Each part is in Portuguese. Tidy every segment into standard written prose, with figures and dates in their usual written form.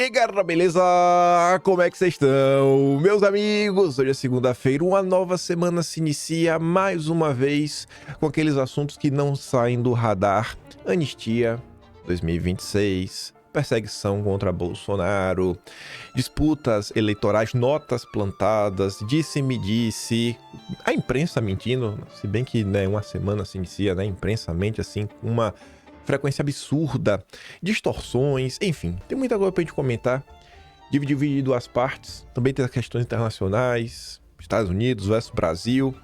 E aí, galera, beleza? Como é que vocês estão? Meus amigos, hoje é segunda-feira, uma nova semana se inicia mais uma vez com aqueles assuntos que não saem do radar. Anistia 2026, perseguição contra Bolsonaro, disputas eleitorais, notas plantadas, disse-me-disse, a imprensa mentindo, se bem que uma semana se inicia, né? A imprensa mente assim com uma frequência absurda, distorções, enfim, tem muita coisa pra gente comentar. Dividido em duas partes, também tem as questões internacionais, Estados Unidos versus Brasil.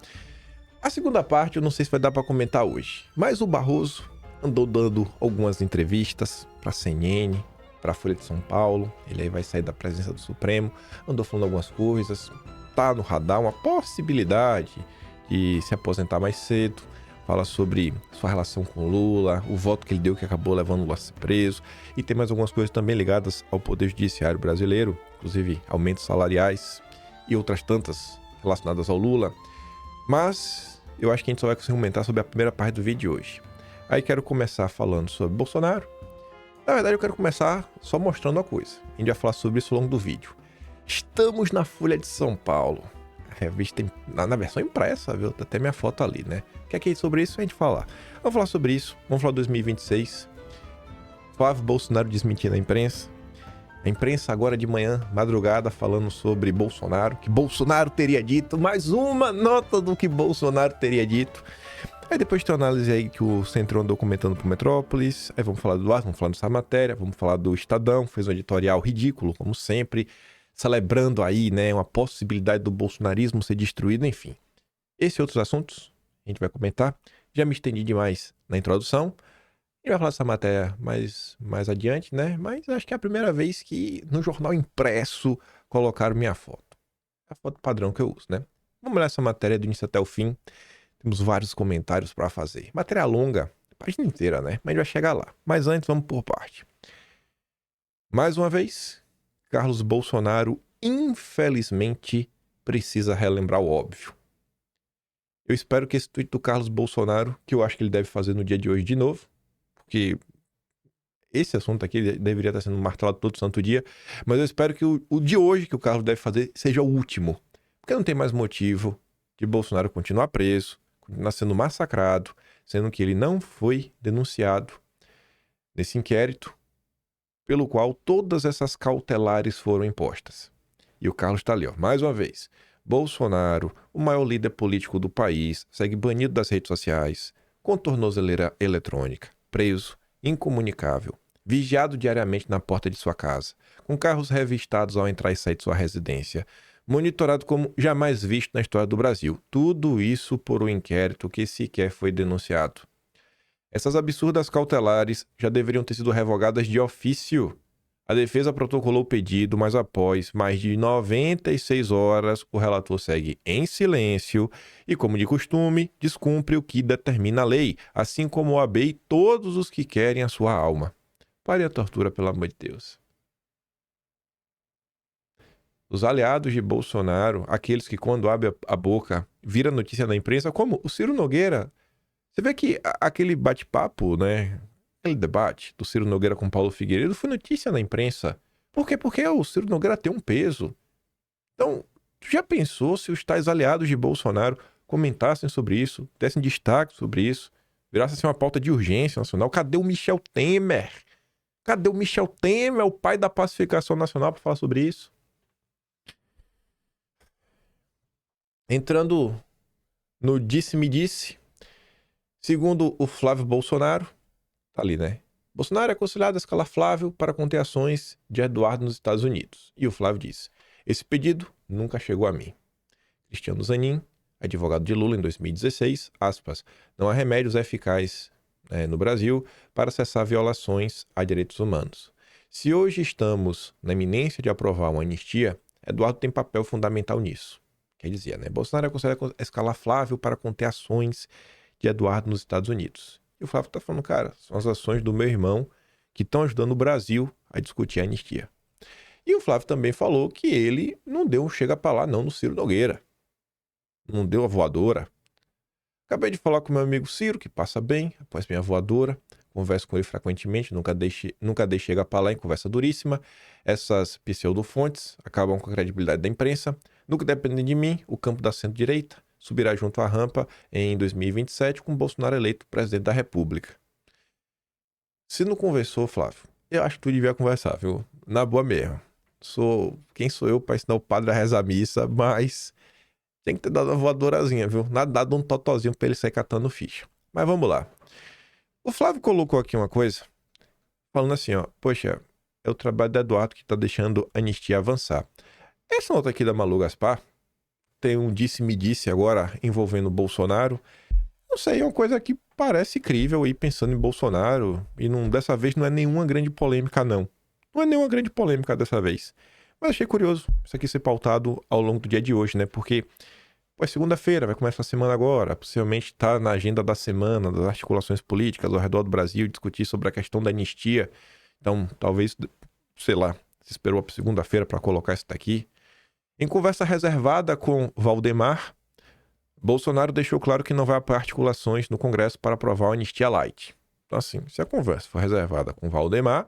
A segunda parte eu não sei se vai dar pra comentar hoje, mas o Barroso andou dando algumas entrevistas pra CNN, pra Folha de São Paulo, ele aí vai sair da presença do Supremo, andou falando algumas coisas, tá no radar uma possibilidade de se aposentar mais cedo. Fala sobre sua relação com Lula, o voto que ele deu que acabou levando Lula a ser preso. E tem mais algumas coisas também ligadas ao Poder Judiciário brasileiro, inclusive aumentos salariais e outras tantas relacionadas ao Lula. Mas eu acho que a gente só vai conseguir comentar sobre a primeira parte do vídeo de hoje. Aí quero começar falando sobre Bolsonaro. Na verdade eu quero começar só mostrando uma coisa. A gente vai falar sobre isso ao longo do vídeo. Estamos na Folha de São Paulo. A revista tem, na versão impressa, viu? Tá até minha foto ali, né? Quer que sobre isso a gente falar? Vamos falar sobre isso. Vamos falar de 2026. Flávio Bolsonaro desmentindo a imprensa. A imprensa agora de manhã, madrugada, falando sobre Bolsonaro. Que Bolsonaro teria dito. Mais uma nota do que Bolsonaro teria dito. Aí depois tem uma análise aí que o Centrão andou comentando pro Metrópolis. Aí vamos falar do Eduardo, vamos falar dessa matéria. Vamos falar do Estadão. Fez um editorial ridículo, como sempre. Celebrando aí, né, uma possibilidade do bolsonarismo ser destruído, enfim. Esses e outros assuntos a gente vai comentar. Já me estendi demais na introdução. A gente vai falar dessa matéria mais adiante, né? Mas acho que é a primeira vez que no jornal impresso colocaram minha foto. É a foto padrão que eu uso, né? Vamos ler essa matéria do início até o fim. Temos vários comentários para fazer. Matéria longa, página inteira, né? Mas a gente vai chegar lá. Mas antes, vamos por parte. Mais uma vez, Carlos Bolsonaro, infelizmente, precisa relembrar o óbvio. Eu espero que esse tweet do Carlos Bolsonaro, que eu acho que ele deve fazer no dia de hoje de novo, porque esse assunto aqui deveria estar sendo martelado todo santo dia, mas eu espero que o de hoje que o Carlos deve fazer seja o último, porque não tem mais motivo de Bolsonaro continuar preso, continuar sendo massacrado, sendo que ele não foi denunciado nesse inquérito, pelo qual todas essas cautelares foram impostas. E o Carlos está ali, ó, mais uma vez. Bolsonaro, o maior líder político do país, segue banido das redes sociais, com tornozeleira eletrônica, preso, incomunicável, vigiado diariamente na porta de sua casa, com carros revistados ao entrar e sair de sua residência, monitorado como jamais visto na história do Brasil. Tudo isso por um inquérito que sequer foi denunciado. Essas absurdas cautelares já deveriam ter sido revogadas de ofício. A defesa protocolou o pedido, mas após mais de 96 horas, o relator segue em silêncio e, como de costume, descumpre o que determina a lei, assim como o AB e todos os que querem a sua alma. Pare a tortura, pelo amor de Deus. Os aliados de Bolsonaro, aqueles que quando abre a boca, vira notícia na imprensa, como o Ciro Nogueira. Você vê que aquele bate-papo, né? Aquele debate do Ciro Nogueira com Paulo Figueiredo foi notícia na imprensa. Por quê? Porque o Ciro Nogueira tem um peso. Então, tu já pensou se os tais aliados de Bolsonaro comentassem sobre isso, dessem destaque sobre isso, virasse assim uma pauta de urgência nacional? Cadê o Michel Temer? Cadê o Michel Temer, o pai da pacificação nacional, para falar sobre isso? Entrando no disse-me-disse, segundo o Flávio Bolsonaro, tá ali, né? Bolsonaro é aconselhado a escalar Flávio para conter ações de Eduardo nos Estados Unidos. E o Flávio disse: esse pedido nunca chegou a mim. Cristiano Zanin, advogado de Lula em 2016, aspas, não há remédios eficazes no Brasil para cessar violações a direitos humanos. Se hoje estamos na iminência de aprovar uma anistia, Eduardo tem papel fundamental nisso. Quer dizer, né? Bolsonaro é aconselhado a escalar Flávio para conter ações de Eduardo nos Estados Unidos. E o Flávio tá falando, cara, são as ações do meu irmão que estão ajudando o Brasil a discutir a anistia. E o Flávio também falou que ele não deu um chega pra lá não no Ciro Nogueira. Não deu a voadora. Acabei de falar com meu amigo Ciro, que passa bem após minha voadora, converso com ele frequentemente, nunca deixei chegar para lá em conversa duríssima. Essas pseudofontes acabam com a credibilidade da imprensa. No que depende de mim, o campo da centro-direita subirá junto à rampa em 2027 com Bolsonaro eleito presidente da República. Se não conversou, Flávio, eu acho que tu devia conversar, viu? Na boa mesmo. Quem sou eu para ensinar o padre a rezar a missa, mas tem que ter dado uma voadorazinha, viu? Nada dado um totozinho pra ele sair catando ficha. Mas vamos lá. O Flávio colocou aqui uma coisa, falando assim, ó. Poxa, é o trabalho do Eduardo que tá deixando a anistia avançar. Essa nota aqui da Malu Gaspar tem um disse-me-disse agora envolvendo o Bolsonaro. Não sei, é uma coisa que parece crível aí pensando em Bolsonaro. E dessa vez não é nenhuma grande polêmica, não. Não é nenhuma grande polêmica dessa vez. Mas achei curioso isso aqui ser pautado ao longo do dia de hoje, né? Porque é segunda-feira, vai começar a semana agora. Possivelmente está na agenda da semana, das articulações políticas ao redor do Brasil, discutir sobre a questão da anistia. Então, talvez, sei lá, se esperou a segunda-feira para colocar isso daqui. Em conversa reservada com Valdemar, Bolsonaro deixou claro que não vai para articulações no Congresso para aprovar a anistia light. Então, assim, se a conversa for reservada com Valdemar,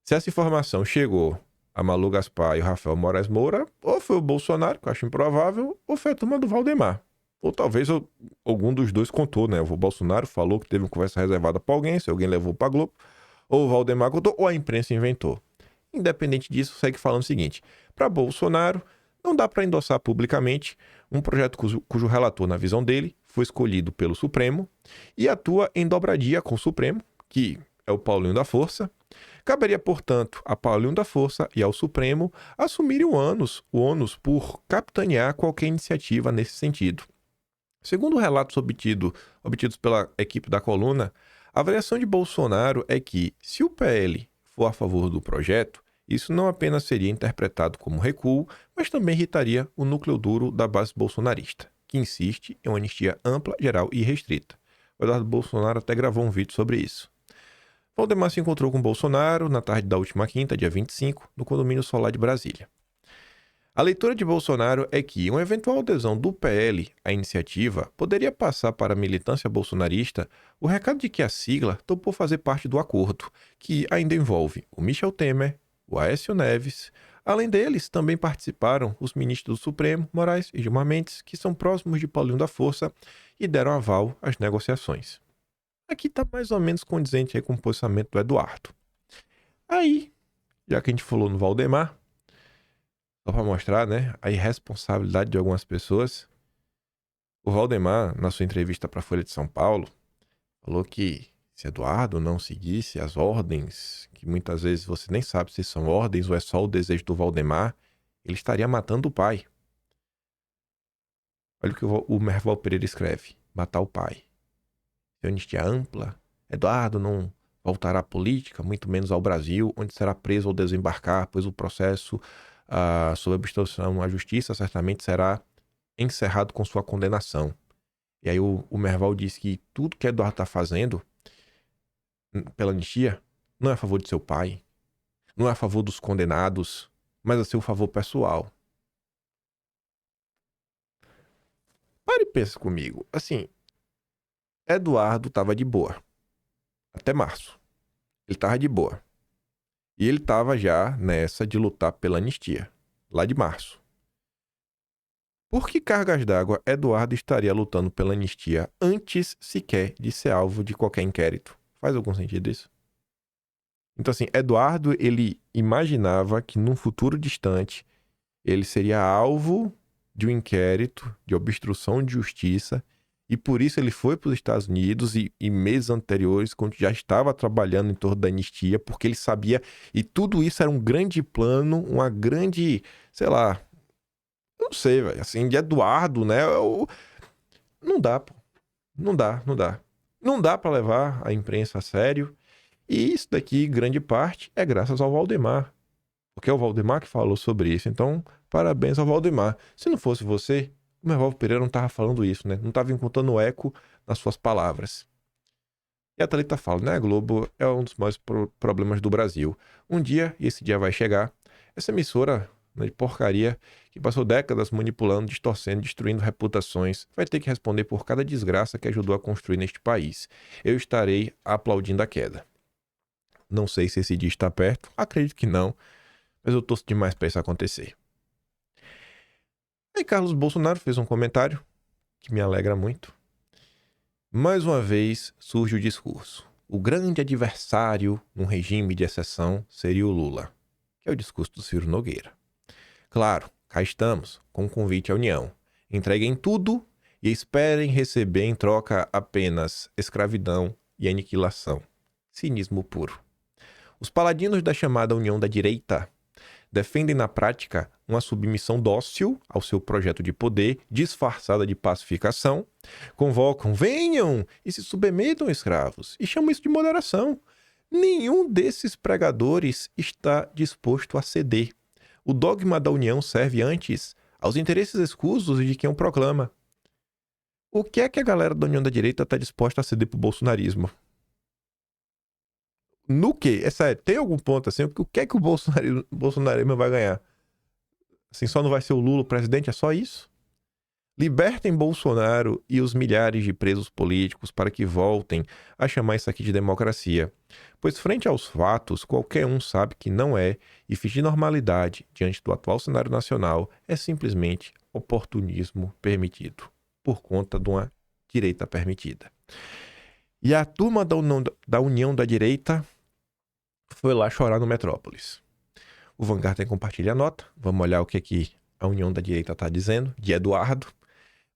se essa informação chegou a Malu Gaspar e o Rafael Moraes Moura, ou foi o Bolsonaro, que eu acho improvável, ou foi a turma do Valdemar. Ou talvez algum dos dois contou, né? O Bolsonaro falou que teve uma conversa reservada para alguém, se alguém levou para Globo, ou o Valdemar contou, ou a imprensa inventou. Independente disso, segue falando o seguinte: para Bolsonaro, não dá para endossar publicamente um projeto cujo relator, na visão dele, foi escolhido pelo Supremo e atua em dobradia com o Supremo, que é o Paulinho da Força. Caberia, portanto, a Paulinho da Força e ao Supremo assumirem o ônus por capitanear qualquer iniciativa nesse sentido. Segundo relatos obtidos pela equipe da coluna, a avaliação de Bolsonaro é que, se o PL for a favor do projeto, isso não apenas seria interpretado como recuo, mas também irritaria o núcleo duro da base bolsonarista, que insiste em uma anistia ampla, geral e restrita. O Eduardo Bolsonaro até gravou um vídeo sobre isso. Valdemar se encontrou com Bolsonaro na tarde da última quinta, dia 25, no condomínio Solar de Brasília. A leitura de Bolsonaro é que uma eventual adesão do PL à iniciativa poderia passar para a militância bolsonarista o recado de que a sigla topou fazer parte do acordo, que ainda envolve o Michel Temer, o Aécio Neves. Além deles, também participaram os ministros do Supremo, Moraes e Gilmar Mendes, que são próximos de Paulinho da Força e deram aval às negociações. Aqui está mais ou menos condizente aí com o posicionamento do Eduardo. Aí, já que a gente falou no Valdemar, só para mostrar, né, a irresponsabilidade de algumas pessoas, o Valdemar, na sua entrevista para a Folha de São Paulo, falou que se Eduardo não seguisse as ordens, que muitas vezes você nem sabe se são ordens ou é só o desejo do Valdemar, ele estaria matando o pai. Olha o que o Merval Pereira escreve: matar o pai. Se anistia ampla, Eduardo não voltará à política, muito menos ao Brasil, onde será preso ou desembarcar, pois o processo sob obstrução à justiça certamente será encerrado com sua condenação. E aí o Merval diz que tudo que Eduardo está fazendo pela anistia não é a favor de seu pai, não é a favor dos condenados, mas a seu favor pessoal. Pare e pensa comigo. Assim, Eduardo estava de boa até março. Ele estava de boa. E ele estava já nessa de lutar pela anistia, lá de março. Por que cargas d'água Eduardo estaria lutando pela anistia antes sequer de ser alvo de qualquer inquérito? Faz algum sentido isso? Então, assim, Eduardo, ele imaginava que num futuro distante ele seria alvo de um inquérito de obstrução de justiça e por isso ele foi para os Estados Unidos e meses anteriores, quando já estava trabalhando em torno da anistia, porque ele sabia, e tudo isso era um grande plano, uma grande, sei lá, não sei, velho, assim, de Eduardo, né? Não dá, pô. Não dá. Não dá para levar a imprensa a sério. E isso daqui, grande parte, é graças ao Valdemar. Porque é o Valdemar que falou sobre isso. Então, parabéns ao Valdemar. Se não fosse você, o Merval Pereira não tava falando isso, né? Não tava encontrando eco nas suas palavras. E a Thalita fala, né? A Globo é um dos maiores problemas do Brasil. Um dia, e esse dia vai chegar, essa emissora, né, de porcaria, que passou décadas manipulando, distorcendo, destruindo reputações, vai ter que responder por cada desgraça que ajudou a construir neste país. Eu estarei aplaudindo a queda. Não sei se esse dia está perto, acredito que não, mas eu torço demais para isso acontecer. Aí Carlos Bolsonaro fez um comentário que me alegra muito. Mais uma vez surge o discurso. O grande adversário num regime de exceção seria o Lula, que é o discurso do Ciro Nogueira. Claro, cá estamos, com um convite à união. Entreguem tudo e esperem receber em troca apenas escravidão e aniquilação. Cinismo puro. Os paladinos da chamada União da Direita defendem na prática uma submissão dócil ao seu projeto de poder, disfarçada de pacificação, convocam, venham e se submetam escravos, e chamam isso de moderação. Nenhum desses pregadores está disposto a ceder. O dogma da união serve antes aos interesses escusos de quem o proclama. O que é que a galera da União da Direita está disposta a ceder pro bolsonarismo? No quê? É sério, tem algum ponto assim? O que é que o bolsonarismo vai ganhar? Assim, só não vai ser o Lula o presidente? É só isso? Libertem Bolsonaro e os milhares de presos políticos para que voltem a chamar isso aqui de democracia. Pois frente aos fatos, qualquer um sabe que não é, e fingir normalidade diante do atual cenário nacional é simplesmente oportunismo permitido, por conta de uma direita permitida. E a turma da União da Direita foi lá chorar no Metrópolis. O Vanguardian compartilha a nota. Vamos olhar o que a União da Direita está dizendo, de Eduardo.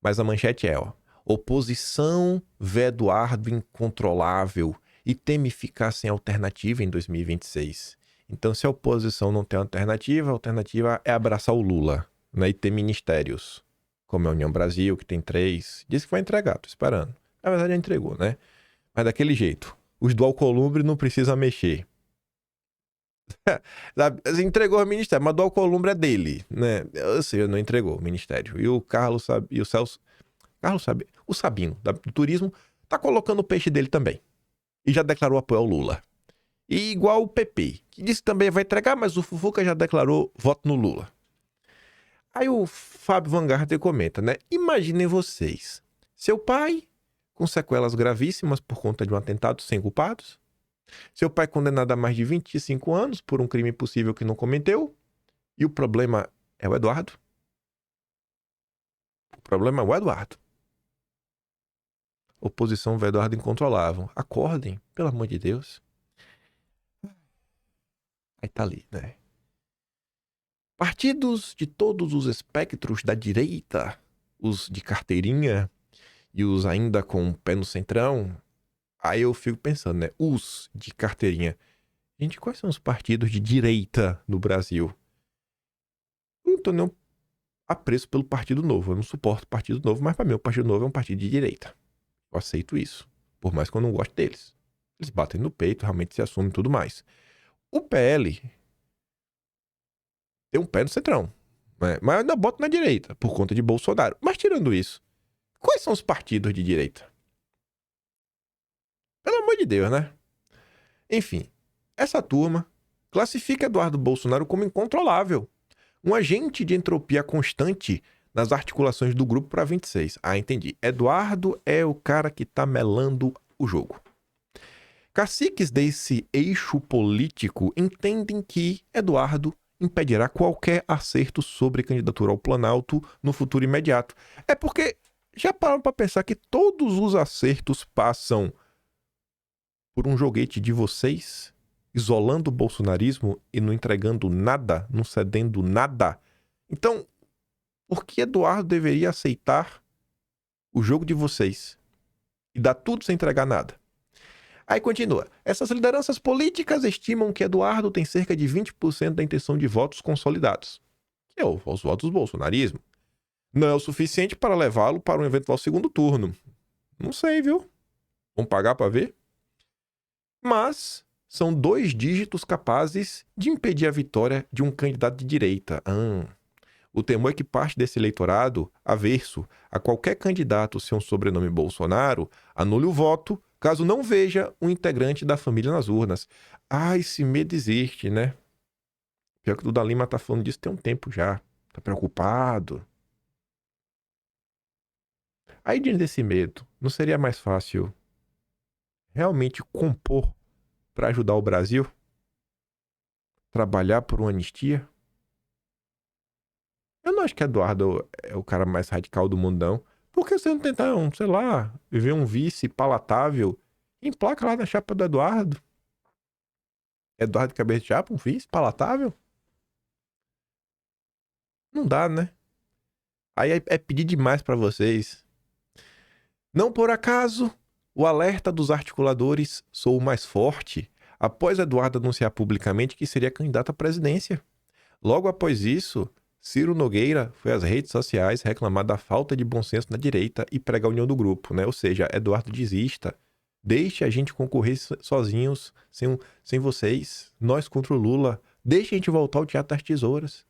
Mas a manchete é, oposição vê Eduardo incontrolável e teme ficar sem alternativa em 2026. Então, se a oposição não tem alternativa, a alternativa é abraçar o Lula, né, e ter ministérios, como a União Brasil, que tem 3. Disse que vai entregar, tô esperando. Na verdade, já entregou, né? Mas daquele jeito. Os do Alcolumbre não precisam mexer. Entregou o ministério, mas do Alcolumbre é dele, né? Ou seja, não entregou o ministério. E o Carlos sabe, e o Celso, Carlos sabe, o Sabino do turismo tá colocando o peixe dele também. E já declarou apoio ao Lula. E igual o PP, que disse que também vai entregar, mas o Fufuca já declarou voto no Lula. Aí o Fábio Van Garten comenta, né? Imaginem vocês, seu pai com sequelas gravíssimas por conta de um atentado sem culpados. Seu pai condenado a mais de 25 anos por um crime possível que não cometeu. E o problema é o Eduardo? O problema é o Eduardo. Oposição vê Eduardo incontrolável. Acordem, pelo amor de Deus. Aí tá ali, né? Partidos de todos os espectros da direita, os de carteirinha e os ainda com o pé no centrão. Aí eu fico pensando, né? Os de carteirinha. Gente, quais são os partidos de direita no Brasil? Eu não tô nem apreço pelo Partido Novo. Eu não suporto o Partido Novo, mas pra mim o Partido Novo é um partido de direita. Eu aceito isso. Por mais que eu não goste deles. Eles batem no peito, realmente se assumem e tudo mais. O PL tem um pé no centrão, né? Mas eu ainda boto na direita, por conta de Bolsonaro. Mas tirando isso, quais são os partidos de direita? Pelo amor de Deus, né? Enfim, essa turma classifica Eduardo Bolsonaro como incontrolável. Um agente de entropia constante nas articulações do grupo para 26. Ah, entendi. Eduardo é o cara que tá melando o jogo. Caciques desse eixo político entendem que Eduardo impedirá qualquer acerto sobre candidatura ao Planalto no futuro imediato. É porque já pararam para pensar que todos os acertos passam por um joguete de vocês, isolando o bolsonarismo e não entregando nada, não cedendo nada. Então, por que Eduardo deveria aceitar o jogo de vocês e dar tudo sem entregar nada? Aí continua. Essas lideranças políticas estimam que Eduardo tem cerca de 20% da intenção de votos consolidados, que é os votos do bolsonarismo. Não é o suficiente para levá-lo para um eventual segundo turno. Não sei, viu? Vamos pagar para ver? Mas são 2 dígitos capazes de impedir a vitória de um candidato de direita. O temor é que parte desse eleitorado, averso a qualquer candidato sem um sobrenome Bolsonaro, anule o voto caso não veja um integrante da família nas urnas. Esse medo existe, né? Pior que o Duda Lima tá falando disso tem um tempo já. Tá preocupado? Aí, diante desse medo, não seria mais fácil realmente compor para ajudar o Brasil? Trabalhar por uma anistia? Eu não acho que Eduardo é o cara mais radical do mundo, não. Por que você não tentar, sei lá, ver um vice palatável? Emplaca lá na chapa do Eduardo. Eduardo Cabeça de Chapa, um vice palatável? Não dá, né? Aí é pedir demais pra vocês. Não por acaso, o alerta dos articuladores sou o mais forte, após Eduardo anunciar publicamente que seria candidato à presidência. Logo após isso, Ciro Nogueira foi às redes sociais reclamar da falta de bom senso na direita e pregar a união do grupo, né? Ou seja, Eduardo desista. Deixe a gente concorrer sozinhos, sem vocês. Nós contra o Lula. Deixe a gente voltar ao Teatro das Tesouras.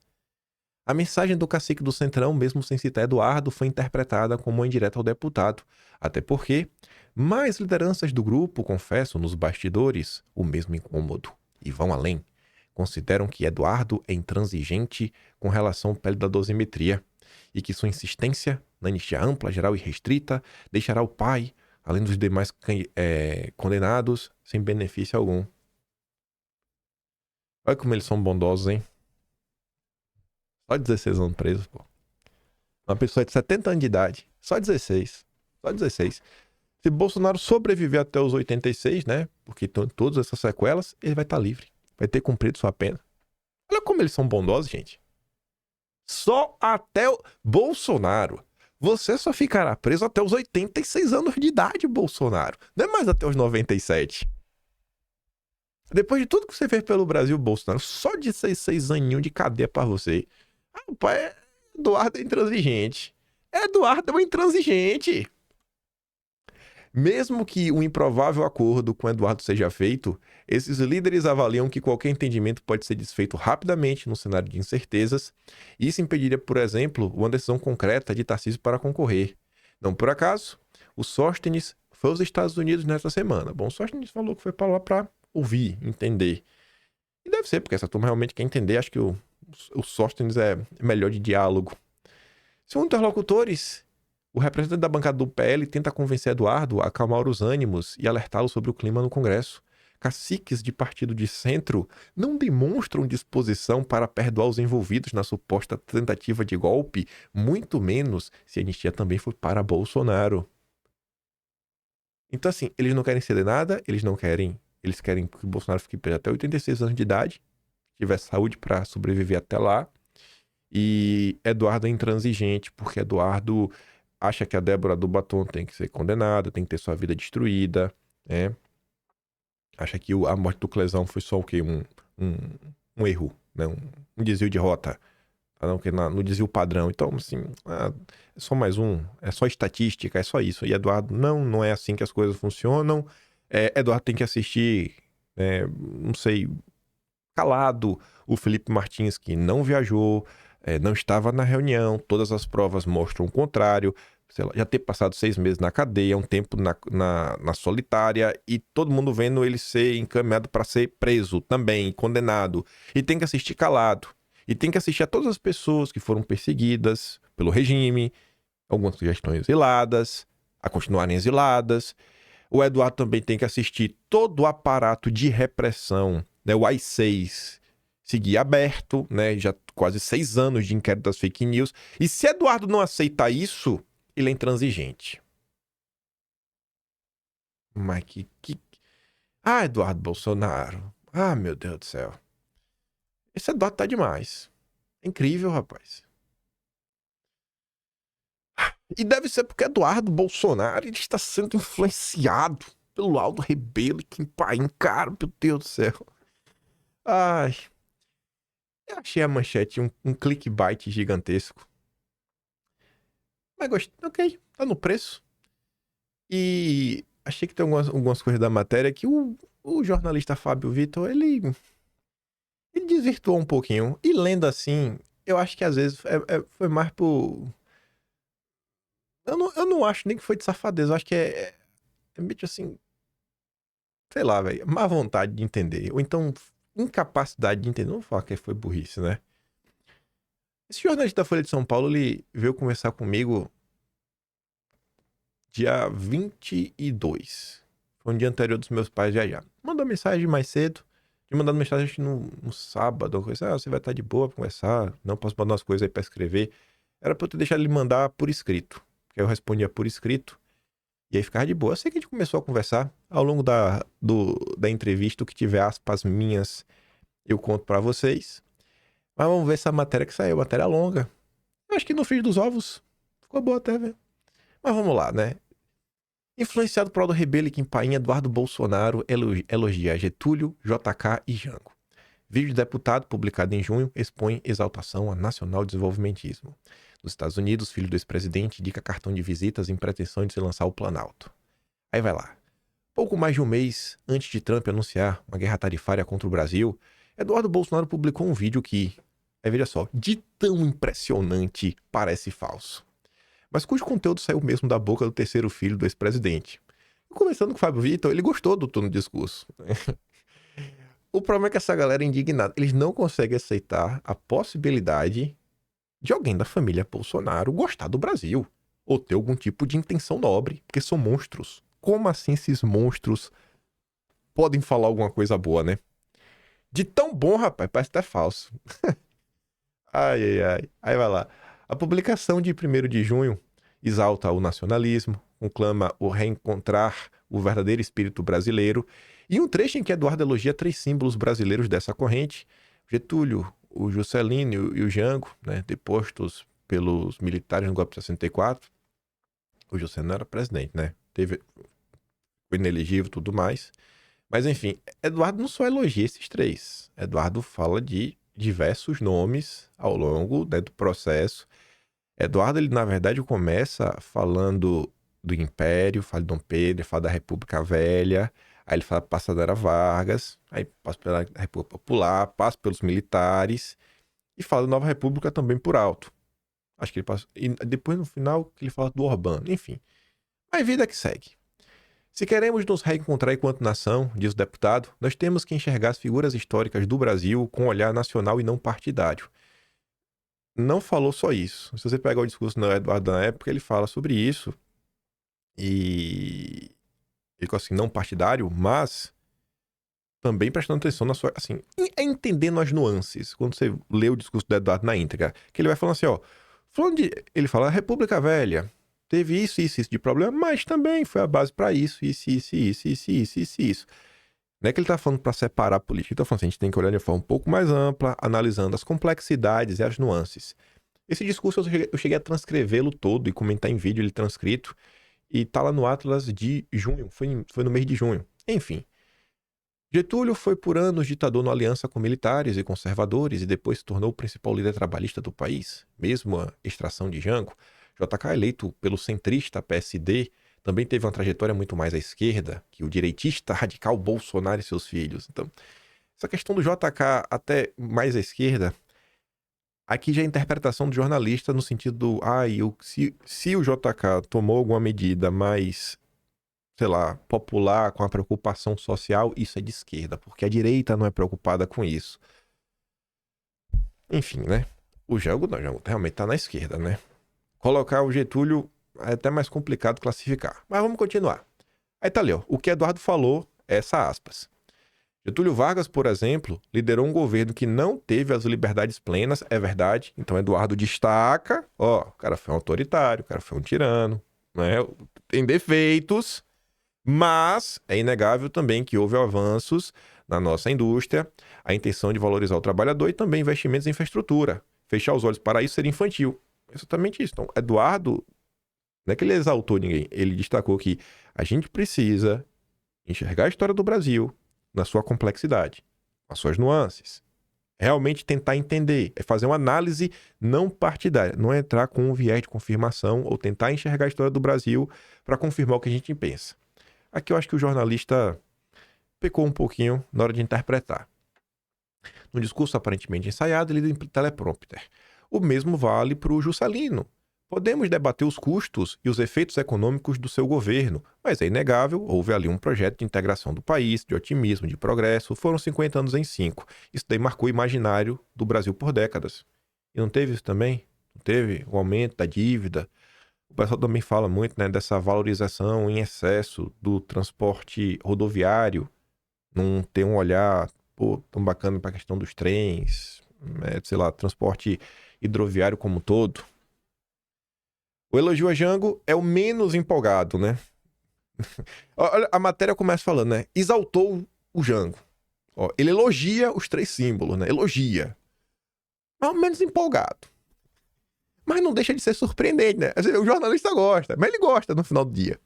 A mensagem do cacique do Centrão, mesmo sem citar Eduardo, foi interpretada como uma indireta ao deputado. Até porque mais lideranças do grupo confessam nos bastidores o mesmo incômodo e vão além. Consideram que Eduardo é intransigente com relação à pele da dosimetria e que sua insistência na anistia ampla, geral e restrita deixará o pai, além dos demais condenados, sem benefício algum. Olha como eles são bondosos, hein? Só 16 anos preso, pô. Uma pessoa de 70 anos de idade. Só 16. Só 16. Se Bolsonaro sobreviver até os 86, né? Porque estão todas essas sequelas, ele vai estar livre. Vai ter cumprido sua pena. Olha como eles são bondosos, gente. Só até o Bolsonaro. Você só ficará preso até os 86 anos de idade, Bolsonaro. Não é mais até os 97. Depois de tudo que você fez pelo Brasil, Bolsonaro, só 16 aninhos de cadeia pra você. Ah, pai, Eduardo é intransigente. Eduardo é um intransigente. Mesmo que um improvável acordo com Eduardo seja feito, esses líderes avaliam que qualquer entendimento pode ser desfeito rapidamente no cenário de incertezas. Isso impediria, por exemplo, uma decisão concreta de Tarcísio para concorrer. Não por acaso, o Sóstenes foi aos Estados Unidos nesta semana. Bom, o Sóstenes falou que foi para lá para ouvir, entender. E deve ser, porque essa turma realmente quer entender. Acho que o Sóstenes é melhor de diálogo. Segundo interlocutores, o representante da bancada do PL tenta convencer Eduardo a acalmar os ânimos e alertá-lo sobre o clima no Congresso. Caciques de partido de centro não demonstram disposição para perdoar os envolvidos na suposta tentativa de golpe, muito menos se a anistia também for para Bolsonaro. Então, assim, eles não querem ceder nada, eles querem que o Bolsonaro fique preso até 86 anos de idade, tiver saúde para sobreviver até lá. E Eduardo é intransigente, porque Eduardo acha que a Débora do Batom tem que ser condenada, tem que ter sua vida destruída, né? Acha que a morte do Clesão foi só o quê? Um erro, né? Um desvio de rota. Não, que no desvio padrão. Então, assim, é só mais um. É só estatística, é só isso. E Eduardo, não é assim que as coisas funcionam. Eduardo tem que assistir, não sei, calado, o Felipe Martins, que não viajou, não estava na reunião, todas as provas mostram o contrário, sei lá, já ter passado 6 meses na cadeia, um tempo na solitária, e todo mundo vendo ele ser encaminhado para ser preso também, condenado, e tem que assistir calado, e tem que assistir a todas as pessoas que foram perseguidas pelo regime, algumas sugestões exiladas, a continuarem exiladas. O Eduardo também tem que assistir todo o aparato de repressão, né, o AI-6, seguir aberto, né, já quase 6 anos de inquérito das fake news. E se Eduardo não aceitar isso, ele é intransigente. Mas que... Ah, Eduardo Bolsonaro. Ah, meu Deus do céu. Esse Eduardo tá demais. É incrível, rapaz. E deve ser porque Eduardo Bolsonaro ele está sendo influenciado pelo Aldo Rebelo e Kim Paim. Cara, meu Deus do céu. Ai, eu achei a manchete um clickbait gigantesco. Mas gostei, ok, tá no preço. E achei que tem algumas coisas da matéria que o jornalista Fábio Vitor, ele desvirtuou um pouquinho. E lendo assim, eu acho que às vezes foi mais por... Eu não acho nem que foi de safadeza, eu acho que é meio assim, sei lá, velho, má vontade de entender. Ou então, incapacidade de entender. Não vou falar que foi burrice, né? Esse jornalista da Folha de São Paulo, ele veio conversar comigo dia 22. Foi um dia anterior dos meus pais viajar. Mandou mensagem mais cedo. Tinha mandado mensagem acho que no sábado. Coisa, você vai estar de boa pra conversar. Não posso mandar umas coisas aí pra escrever. Era pra eu ter deixado ele mandar por escrito. Porque eu respondia por escrito. E aí ficava de boa. Eu sei que a gente começou a conversar. Ao longo da entrevista, o que tiver aspas minhas, eu conto pra vocês. Mas vamos ver essa matéria que saiu. Matéria longa. Eu acho que no frigir dos ovos ficou boa até, velho. Mas vamos lá, né? Influenciado por Aldo Rebelo e Kim Paim, Eduardo Bolsonaro elogia Getúlio, JK e Jango. Vídeo de deputado, publicado em junho, expõe exaltação a nacional desenvolvimentismo. Nos Estados Unidos, filho do ex-presidente indica cartão de visitas em pretensão de se lançar ao Planalto. Aí vai lá. Pouco mais de um mês antes de Trump anunciar uma guerra tarifária contra o Brasil, Eduardo Bolsonaro publicou um vídeo que, veja só, de tão impressionante parece falso, mas cujo conteúdo saiu mesmo da boca do terceiro filho do ex-presidente. Conversando com o Fábio Vitor, ele gostou do tom do discurso. O problema é que essa galera é indignada. Eles não conseguem aceitar a possibilidade de alguém da família Bolsonaro gostar do Brasil. Ou ter algum tipo de intenção nobre, porque são monstros. Como assim esses monstros podem falar alguma coisa boa, né? De tão bom, rapaz, parece até falso. Ai, ai, ai. Aí vai lá. A publicação de 1º de junho exalta o nacionalismo, conclama o reencontrar o verdadeiro espírito brasileiro, e um trecho em que Eduardo elogia 3 símbolos brasileiros dessa corrente: Getúlio, o Juscelino e o Jango, né, depostos pelos militares no golpe de 64. O Juscelino era presidente, né? Foi inelegível e tudo mais. Mas enfim, Eduardo não só elogia esses 3. Eduardo fala de diversos nomes ao longo, né, do processo. Eduardo, ele na verdade começa falando do Império, fala de Dom Pedro, fala da República Velha, aí ele fala passa da Era Vargas, aí passa pela República Popular, passa pelos militares e fala da Nova República também por alto. Acho que ele passa. E depois no final ele fala do Urbano, enfim. Mas vida que segue. Se queremos nos reencontrar enquanto nação, diz o deputado, nós temos que enxergar as figuras históricas do Brasil com um olhar nacional e não partidário. Não falou só isso. Se você pegar o discurso do Eduardo na época, ele fala sobre isso. E ele ficou assim, não partidário, mas também prestando atenção na sua, assim, entendendo as nuances. Quando você lê o discurso do Eduardo na íntegra, que ele vai falando assim, ó, ele fala, a República Velha teve isso de problema, mas também foi a base para isso. Não é que ele tá falando para separar a política, ele tá falando assim, a gente tem que olhar de forma um pouco mais ampla, analisando as complexidades e as nuances. Esse discurso eu cheguei a transcrevê-lo todo e comentar em vídeo ele transcrito, e tá lá no Atlas de junho, foi no mês de junho. Enfim, Getúlio foi por anos ditador na aliança com militares e conservadores e depois se tornou o principal líder trabalhista do país. Mesmo a extração de Jango, JK, eleito pelo centrista PSD, também teve uma trajetória muito mais à esquerda que o direitista radical Bolsonaro e seus filhos. Então, essa questão do JK até mais à esquerda, aqui já é a interpretação do jornalista no sentido do, se o JK tomou alguma medida mais, sei lá, popular, com a preocupação social, isso é de esquerda, porque a direita não é preocupada com isso. Enfim, né? O Jango realmente tá na esquerda, né? Colocar o Getúlio é até mais complicado classificar. Mas vamos continuar. Aí tá ali, ó. O que Eduardo falou, essa aspas. Getúlio Vargas, por exemplo, liderou um governo que não teve as liberdades plenas, é verdade. Então Eduardo destaca, ó, o cara foi um autoritário, o cara foi um tirano, né? Tem defeitos, mas é inegável também que houve avanços na nossa indústria, a intenção de valorizar o trabalhador e também investimentos em infraestrutura. Fechar os olhos para isso seria infantil. Exatamente isso. Então, Eduardo, não é que ele exaltou ninguém, ele destacou que a gente precisa enxergar a história do Brasil na sua complexidade, as suas nuances. Realmente tentar entender, é fazer uma análise não partidária, não é entrar com um viés de confirmação ou tentar enxergar a história do Brasil para confirmar o que a gente pensa. Aqui eu acho que o jornalista pecou um pouquinho na hora de interpretar. No discurso aparentemente ensaiado, ele lido em teleprompter. O mesmo vale para o Juscelino. Podemos debater os custos e os efeitos econômicos do seu governo, mas é inegável, houve ali um projeto de integração do país, de otimismo, de progresso, foram 50 anos em 5. Isso daí marcou o imaginário do Brasil por décadas. E não teve isso também? Não teve o aumento da dívida? O pessoal também fala muito, né, dessa valorização em excesso do transporte rodoviário, não ter um olhar tão bacana para a questão dos trens, sei lá, transporte hidroviário como um todo. O elogio a Jango é o menos empolgado, né? Olha, a matéria começa falando, né? Exaltou o Jango. Ó, ele elogia os 3 símbolos, né? Elogia. Mas o menos empolgado. Mas não deixa de ser surpreendente, né? O jornalista gosta, mas ele gosta no final do dia.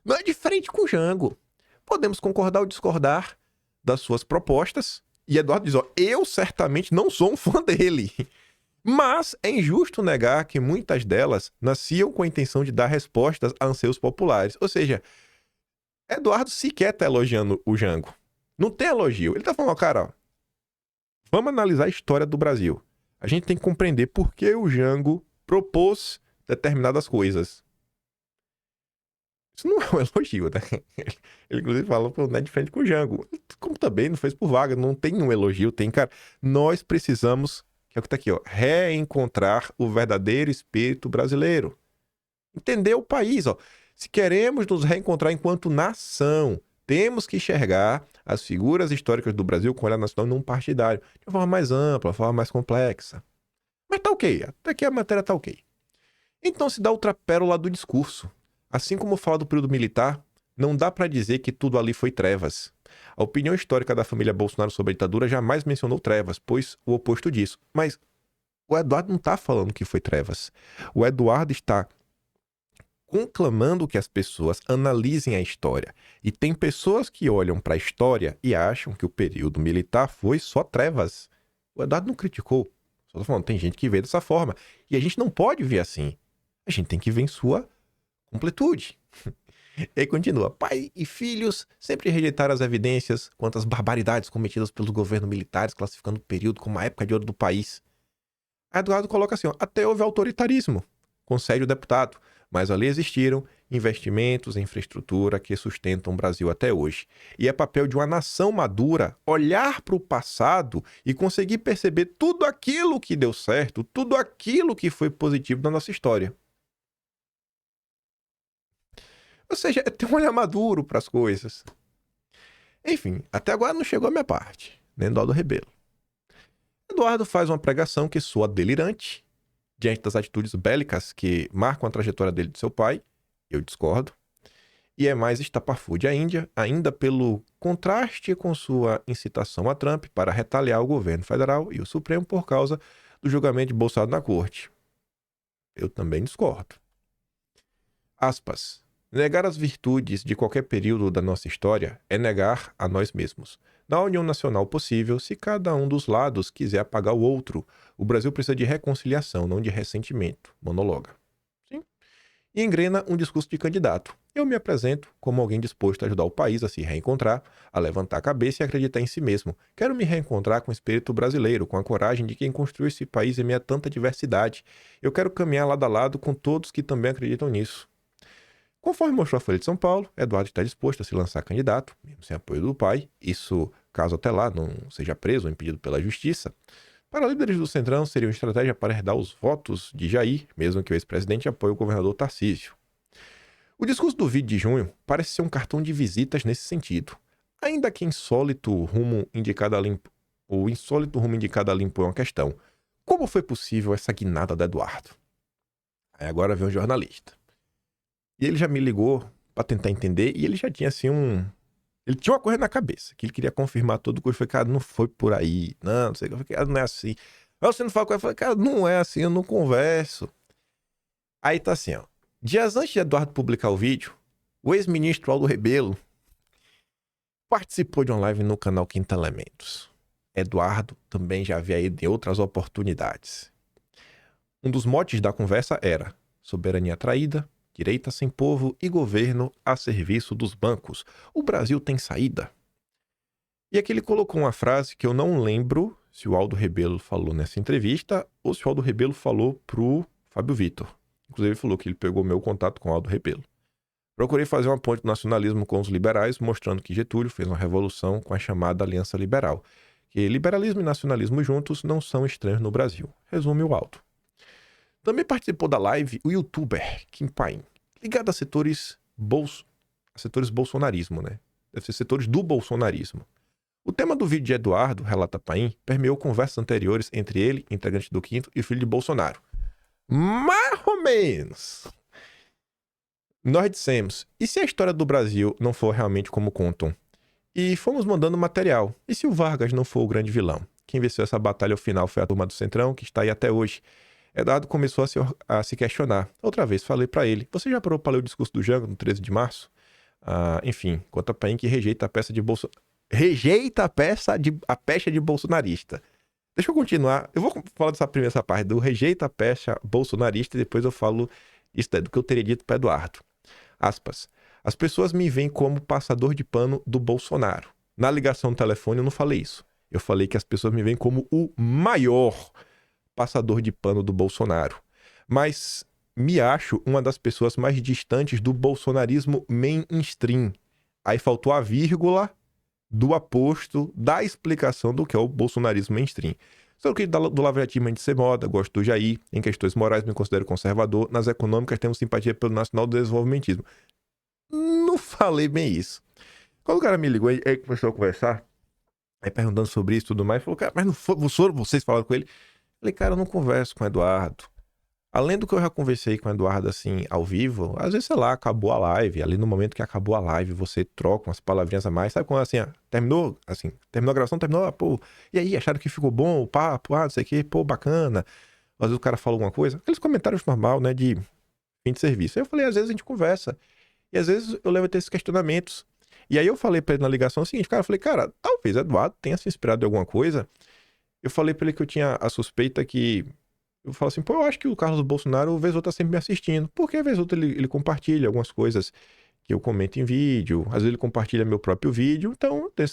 Não é diferente com o Jango. Podemos concordar ou discordar das suas propostas. E Eduardo diz, ó, eu certamente não sou um fã dele. Mas é injusto negar que muitas delas nasciam com a intenção de dar respostas a anseios populares. Ou seja, Eduardo sequer tá elogiando o Jango. Não tem elogio. Ele tá falando, ó, cara, ó, vamos analisar a história do Brasil. A gente tem que compreender por que o Jango propôs determinadas coisas. Isso não é um elogio, né? Ele inclusive falou, pô, não é diferente com o Jango. Como também não fez por vaga, não tem um elogio, tem, cara. Nós precisamos, que é o que tá aqui, ó, reencontrar o verdadeiro espírito brasileiro. Entender o país, ó. Se queremos nos reencontrar enquanto nação, temos que enxergar as figuras históricas do Brasil com olhar nacional e não partidário, de uma forma mais ampla, de uma forma mais complexa. Mas tá ok, até aqui a matéria tá ok. Então se dá outra pérola do discurso. Assim como fala do período militar, não dá para dizer que tudo ali foi trevas. A opinião histórica da família Bolsonaro sobre a ditadura jamais mencionou trevas, pois o oposto disso. Mas o Eduardo não tá falando que foi trevas. O Eduardo está conclamando que as pessoas analisem a história. E tem pessoas que olham para a história e acham que o período militar foi só trevas. O Eduardo não criticou. Só tô falando, tem gente que vê dessa forma. E a gente não pode ver assim. A gente tem que ver em sua completude. E aí continua. Pai e filhos sempre rejeitaram as evidências quanto às barbaridades cometidas pelos governos militares, classificando o período como a época de ouro do país. Eduardo coloca assim, ó, até houve autoritarismo, concede o deputado, mas ali existiram investimentos em infraestrutura que sustentam o Brasil até hoje. E é papel de uma nação madura olhar para o passado e conseguir perceber tudo aquilo que deu certo, tudo aquilo que foi positivo na nossa história. Ou seja, é ter um olhar maduro para as coisas. Enfim, até agora não chegou a minha parte, nem do Aldo Rebelo. Eduardo faz uma pregação que soa delirante, diante das atitudes bélicas que marcam a trajetória dele e de seu pai, eu discordo, e é mais estapafúrdia ainda pelo contraste com sua incitação a Trump para retaliar o governo federal e o Supremo por causa do julgamento de Bolsonaro na corte. Eu também discordo. Aspas. Negar as virtudes de qualquer período da nossa história é negar a nós mesmos. Na união nacional possível, se cada um dos lados quiser apagar o outro, o Brasil precisa de reconciliação, não de ressentimento. Monologa. Sim. E engrena um discurso de candidato. Eu me apresento como alguém disposto a ajudar o país a se reencontrar, a levantar a cabeça e acreditar em si mesmo. Quero me reencontrar com o espírito brasileiro, com a coragem de quem construiu esse país em meio a tanta diversidade. Eu quero caminhar lado a lado com todos que também acreditam nisso. Conforme mostrou a Folha de São Paulo, Eduardo está disposto a se lançar candidato, mesmo sem apoio do pai, isso caso até lá não seja preso ou impedido pela justiça. Para líderes do Centrão, seria uma estratégia para herdar os votos de Jair, mesmo que o ex-presidente apoie o governador Tarcísio. O discurso do vídeo de junho parece ser um cartão de visitas nesse sentido. Ainda que o insólito rumo indicado a limpo é uma questão. Como foi possível essa guinada do Eduardo? Aí agora vem um jornalista. E ele já me ligou pra tentar entender, e ele já tinha assim ele tinha uma coisa na cabeça, que ele queria confirmar todo o curso. Eu falei, cara, não foi por aí, não sei o que. Eu falei, cara, não é assim. Mas você não fala com ela? Eu falei, cara, não é assim, eu não converso. Aí tá assim, ó. Dias antes de Eduardo publicar o vídeo, o ex-ministro Aldo Rebelo participou de uma live no canal Quinta Elementos. Eduardo também já havia ido em outras oportunidades. Um dos motes da conversa era soberania traída, direita sem povo e governo a serviço dos bancos. O Brasil tem saída. E aqui ele colocou uma frase que eu não lembro se o Aldo Rebelo falou nessa entrevista ou se o Aldo Rebelo falou pro Fábio Vitor. Inclusive ele falou que ele pegou meu contato com o Aldo Rebelo. Procurei fazer uma ponte do nacionalismo com os liberais, mostrando que Getúlio fez uma revolução com a chamada Aliança Liberal, porque liberalismo e nacionalismo juntos não são estranhos no Brasil. Resume o áudio. Também participou da live o youtuber Kim Paim, ligado a setores bolsonarismo, né? Deve ser setores do bolsonarismo. O tema do vídeo de Eduardo, relata Paim, permeou conversas anteriores entre ele, integrante do Quinto, e o filho de Bolsonaro. Mais ou menos. Nós dissemos, e se a história do Brasil não for realmente como contam? E fomos mandando material. E se o Vargas não for o grande vilão? Quem venceu essa batalha ao final foi a turma do Centrão, que está aí até hoje. Eduardo começou a se questionar. Outra vez falei pra ele, você já parou para ler o discurso do Jango no 13 de março? Enfim, conta Paim que rejeita a peça de Rejeita a pecha de bolsonarista. Deixa eu continuar. Eu vou falar dessa primeira parte do rejeita a pecha bolsonarista e depois eu falo isso daí, do que eu teria dito para Eduardo. Aspas. As pessoas me veem como passador de pano do Bolsonaro. Na ligação no telefone eu não falei isso. Eu falei que as pessoas me veem como o maior passador de pano do Bolsonaro. Mas me acho uma das pessoas mais distantes do bolsonarismo mainstream. Aí faltou a vírgula do aposto, da explicação do que é o bolsonarismo mainstream. Sou que do lavratismo de ser moda, gosto do Jair, em questões morais me considero conservador, nas econômicas temos simpatia pelo nacional desenvolvimentismo. Não falei bem isso. Quando o cara me ligou, aí começou a conversar, aí perguntando sobre isso e tudo mais, falou, cara, mas não foram vocês falaram com ele? Falei, cara, eu não converso com o Eduardo. Além do que eu já conversei com o Eduardo, assim, ao vivo, às vezes, sei lá, acabou a live, ali no momento que acabou a live, você troca umas palavrinhas a mais, sabe quando, assim, terminou a gravação, terminou, pô, e aí, acharam que ficou bom o papo, não sei o quê, pô, bacana. Às vezes o cara fala alguma coisa, aqueles comentários normal, né, de fim de serviço. Aí eu falei, às vezes a gente conversa, e às vezes eu levo a ter esses questionamentos. E aí eu falei pra ele na ligação o seguinte, cara, eu falei, cara, talvez Eduardo tenha se inspirado em alguma coisa. Eu falei pra ele que eu tinha a suspeita que eu falo assim, pô, eu acho que o Carlos Bolsonaro, o Vesoto tá sempre me assistindo. Porque o Vesoto, ele compartilha algumas coisas que eu comento em vídeo. Às vezes ele compartilha meu próprio vídeo. Então, tem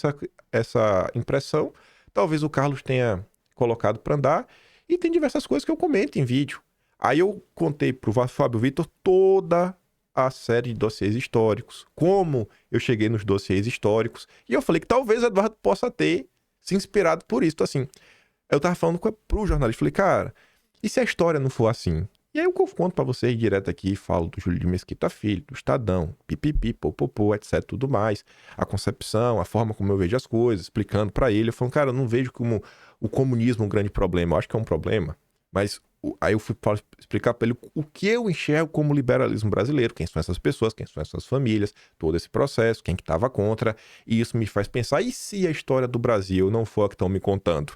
essa impressão. Talvez o Carlos tenha colocado pra andar. E tem diversas coisas que eu comento em vídeo. Aí eu contei pro Fábio Vitor toda a série de dossiês históricos. Como eu cheguei nos dossiês históricos. E eu falei que talvez o Eduardo possa ter se inspirado por isso. Então, assim, eu tava falando pro jornalista. Falei, cara... E se a história não for assim? E aí eu conto pra vocês direto aqui, falo do Júlio de Mesquita Filho, do Estadão, pipipi, popopô, etc, tudo mais. A concepção, a forma como eu vejo as coisas, explicando pra ele. Eu falo, cara, eu não vejo como o comunismo um grande problema. Eu acho que é um problema. Mas aí eu fui explicar pra ele o que eu enxergo como liberalismo brasileiro. Quem são essas pessoas, quem são essas famílias, todo esse processo, quem que tava contra. E isso me faz pensar, e se a história do Brasil não for a que estão me contando?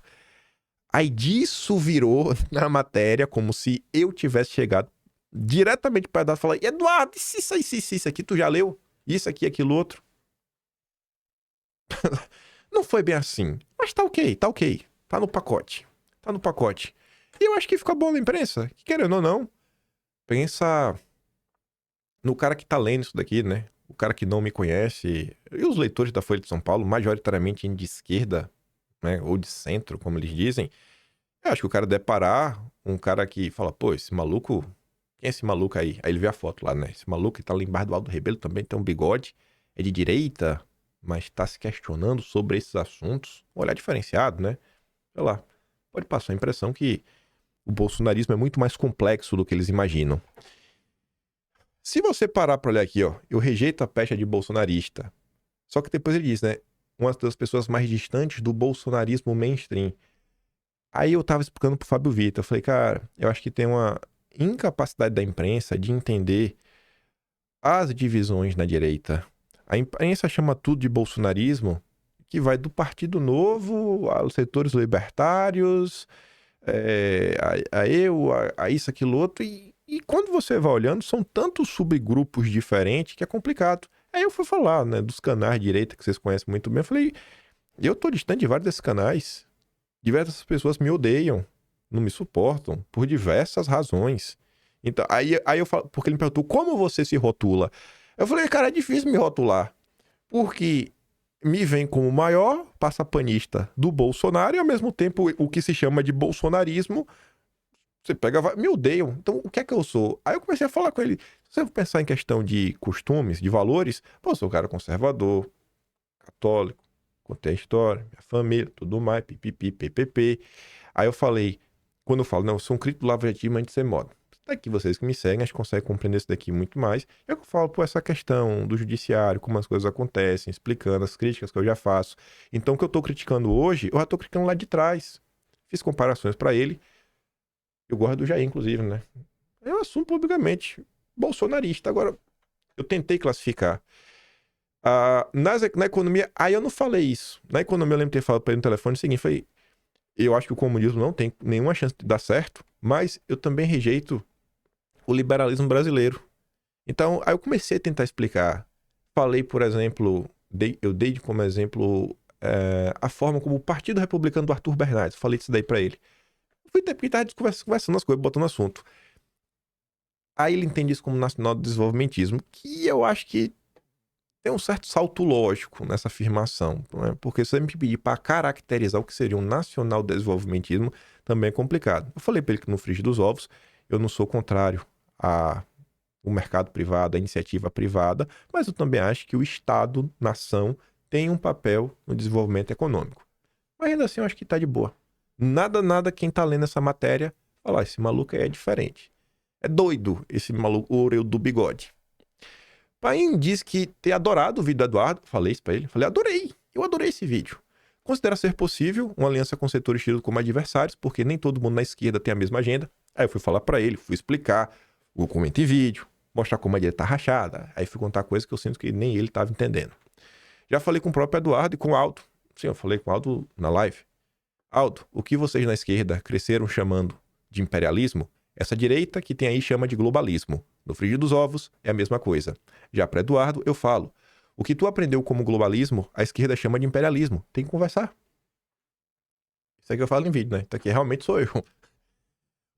Aí disso virou na matéria como se eu tivesse chegado diretamente para Eduardo e falar, Eduardo, isso aqui tu já leu? Isso aqui, aquilo outro? Não foi bem assim. Mas tá ok. Tá no pacote. E eu acho que fica bom na imprensa. Que querendo ou não, pensa no cara que tá lendo isso daqui, né? O cara que não me conhece. E os leitores da Folha de São Paulo, majoritariamente de esquerda, né? Ou de centro, como eles dizem. Eu acho que o cara deparar um cara que fala, pô, esse maluco... Quem é esse maluco aí? Aí ele vê a foto lá, né? Esse maluco que tá lá embaixo do Aldo Rebelo também tem um bigode. É de direita, mas tá se questionando sobre esses assuntos. Um olhar diferenciado, né? Sei lá. Pode passar a impressão que o bolsonarismo é muito mais complexo do que eles imaginam. Se você parar pra olhar aqui, ó. Eu rejeito a pecha de bolsonarista. Só que depois ele diz, né? Uma das pessoas mais distantes do bolsonarismo mainstream. Aí eu tava explicando pro Fábio Vitor, eu falei, cara, eu acho que tem uma incapacidade da imprensa de entender as divisões na direita. A imprensa chama tudo de bolsonarismo, que vai do Partido Novo aos setores libertários, a isso, aquilo outro, e quando você vai olhando, são tantos subgrupos diferentes que é complicado. Aí eu fui falar, né, dos canais de direita que vocês conhecem muito bem, eu falei, eu tô distante de vários desses canais. Diversas pessoas me odeiam, não me suportam, por diversas razões. Então, aí eu falo, porque ele me perguntou, como você se rotula? Eu falei, cara, é difícil me rotular, porque me vem como o maior passapanista do Bolsonaro e, ao mesmo tempo, o que se chama de bolsonarismo, você pega, me odeiam. Então, o que é que eu sou? Aí eu comecei a falar com ele, se você pensar em questão de costumes, de valores, pô, eu sou um cara conservador, católico, contei a história, minha família, tudo mais, pipipi, ppp. Aí eu falei, quando eu falo, não, eu sou um crítico do Lava Jato antes de ser moda. Daqui vocês que me seguem, acho que conseguem compreender isso daqui muito mais. Eu falo, pô, essa questão do judiciário, como as coisas acontecem, explicando as críticas que eu já faço. Então, o que eu tô criticando hoje, eu já tô criticando lá de trás. Fiz comparações pra ele. Eu gosto do Jair, inclusive, né? Eu assumo publicamente bolsonarista. Agora, eu tentei classificar. Na economia, aí eu não falei isso. Na economia, eu lembro de ter falado pra ele no telefone o seguinte: falei, eu acho que o comunismo não tem nenhuma chance de dar certo, mas eu também rejeito o liberalismo brasileiro. Então, aí eu comecei a tentar explicar. Falei, por exemplo, eu dei como exemplo a forma como o Partido Republicano do Arthur Bernardes. Falei isso daí pra ele. Fui até porque tava conversando as coisas, botando assunto. Aí ele entende isso como nacional desenvolvimentismo, que eu acho que tem um certo salto lógico nessa afirmação, né? Porque se você me pedir para caracterizar o que seria um nacional desenvolvimentismo, também é complicado. Eu falei para ele que no frigir dos ovos, eu não sou contrário ao mercado privado, à iniciativa privada, mas eu também acho que o Estado, nação, tem um papel no desenvolvimento econômico. Mas ainda assim, eu acho que tá de boa. Nada, quem tá lendo essa matéria, fala, esse maluco aí é diferente. É doido esse maluco, o orelho do bigode. Paim diz que ter adorado o vídeo do Eduardo. Falei isso pra ele. Falei, adorei. Eu adorei esse vídeo. Considera ser possível uma aliança com setores tidos como adversários, porque nem todo mundo na esquerda tem a mesma agenda. Aí eu fui falar pra ele, fui explicar o comento em vídeo, mostrar como a direita tá rachada. Aí fui contar coisas que eu sinto que nem ele tava entendendo. Já falei com o próprio Eduardo e com o Aldo. Sim, eu falei com o Aldo na live. Aldo, o que vocês na esquerda cresceram chamando de imperialismo, essa direita que tem aí chama de globalismo. No frigir dos ovos é a mesma coisa. Já para Eduardo, eu falo. O que tu aprendeu como globalismo, a esquerda chama de imperialismo. Tem que conversar. Isso aqui eu falo em vídeo, né? Isso aqui realmente sou eu.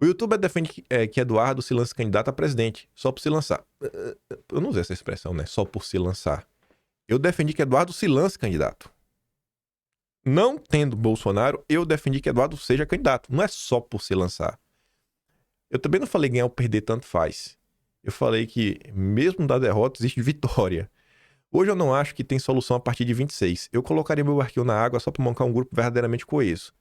O youtuber defende que Eduardo se lance candidato a presidente, só por se lançar. Eu não usei essa expressão, né? Só por se lançar. Eu defendi que Eduardo se lance candidato. Não tendo Bolsonaro, eu defendi que Eduardo seja candidato. Não é só por se lançar. Eu também não falei ganhar ou perder, tanto faz. Eu falei que, mesmo da derrota, existe vitória. Hoje eu não acho que tem solução a partir de 26. Eu colocaria meu barquinho na água só para montar um grupo verdadeiramente coeso.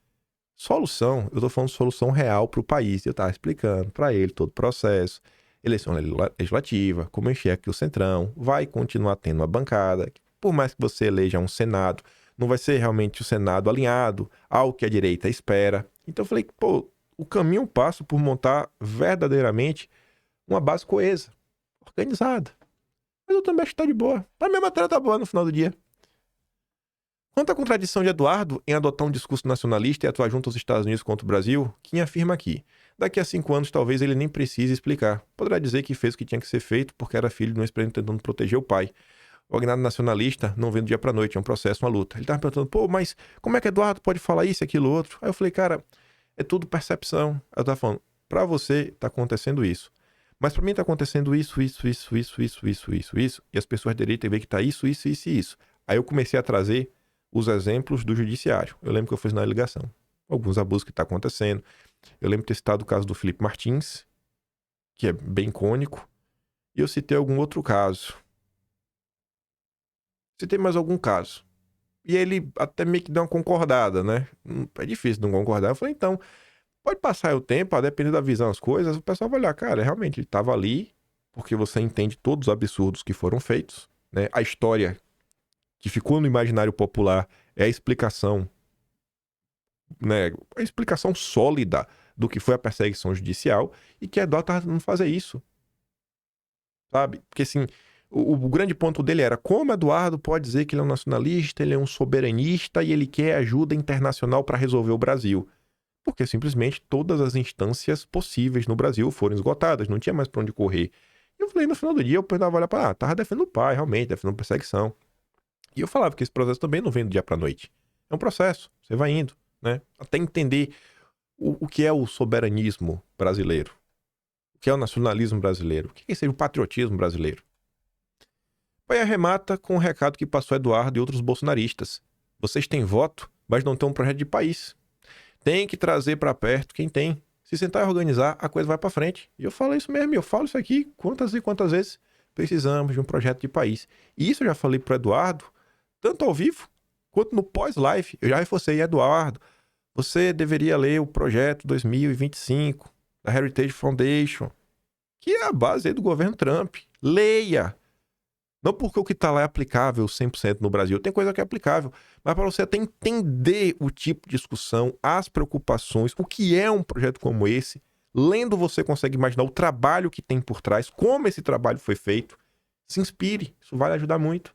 Solução, eu tô falando de solução real pro país. Eu tava explicando para ele todo o processo. Eleição legislativa, como enxerga que o Centrão vai continuar tendo uma bancada. Por mais que você eleja um Senado, não vai ser realmente o Senado alinhado ao que a direita espera. Então eu falei, pô, o caminho passa por montar verdadeiramente uma base coesa, organizada. Mas eu também acho que tá de boa. A minha matéria tá boa no final do dia. Quanto à contradição de Eduardo em adotar um discurso nacionalista e atuar junto aos Estados Unidos contra o Brasil, quem afirma aqui? Daqui a 5 anos talvez ele nem precise explicar. Poderá dizer que fez o que tinha que ser feito porque era filho de um ex-presidente tentando proteger o pai. O agnado nacionalista não vem do dia pra noite, é um processo, uma luta. Ele tava perguntando, pô, mas como é que Eduardo pode falar isso, aquilo, outro? Aí eu falei, cara, é tudo percepção. Aí eu tava falando, pra você tá acontecendo isso. Mas pra mim tá acontecendo isso, e as pessoas da direita veem que tá isso. Aí eu comecei a trazer os exemplos do judiciário. Eu lembro que eu fiz na ligação. Alguns abusos que tá acontecendo. Eu lembro de ter citado o caso do Felipe Martins, que é bem icônico. E eu citei algum outro caso. Citei mais algum caso. E ele até meio que deu uma concordada, né? É difícil não concordar. Eu falei, então, pode passar o tempo, a depender da visão das coisas, o pessoal vai olhar, cara, realmente ele estava ali, porque você entende todos os absurdos que foram feitos, né? A história que ficou no imaginário popular é a explicação, né? A explicação sólida do que foi a perseguição judicial e que Eduardo estava tentando fazer isso, sabe? Porque assim, o grande ponto dele era como Eduardo pode dizer que ele é um nacionalista, ele é um soberanista e ele quer ajuda internacional para resolver o Brasil. Porque simplesmente todas as instâncias possíveis no Brasil foram esgotadas, não tinha mais pra onde correr. E eu falei, no final do dia, eu pensava, olha pra tava defendendo o pai, realmente, defendendo perseguição. E eu falava que esse processo também não vem do dia pra noite. É um processo, você vai indo, né? Até entender o que é o soberanismo brasileiro, o que é o nacionalismo brasileiro, o que seria o patriotismo brasileiro. Pai arremata com um recado que passou Eduardo e outros bolsonaristas. Vocês têm voto, mas não têm um projeto de país. Tem que trazer pra perto quem tem. Se sentar e organizar, a coisa vai pra frente. E eu falo isso mesmo, eu falo isso aqui quantas e quantas vezes precisamos de um projeto de país. E isso eu já falei pro Eduardo, tanto ao vivo Quanto no pós-live, eu já reforcei, Eduardo, você deveria ler o projeto 2025 da Heritage Foundation, que é a base aí do governo Trump. Leia! Não porque o que está lá é aplicável 100% no Brasil. Tem coisa que é aplicável. Mas para você até entender o tipo de discussão, as preocupações, o que é um projeto como esse, lendo você consegue imaginar o trabalho que tem por trás, como esse trabalho foi feito. Se inspire. Isso vai ajudar muito.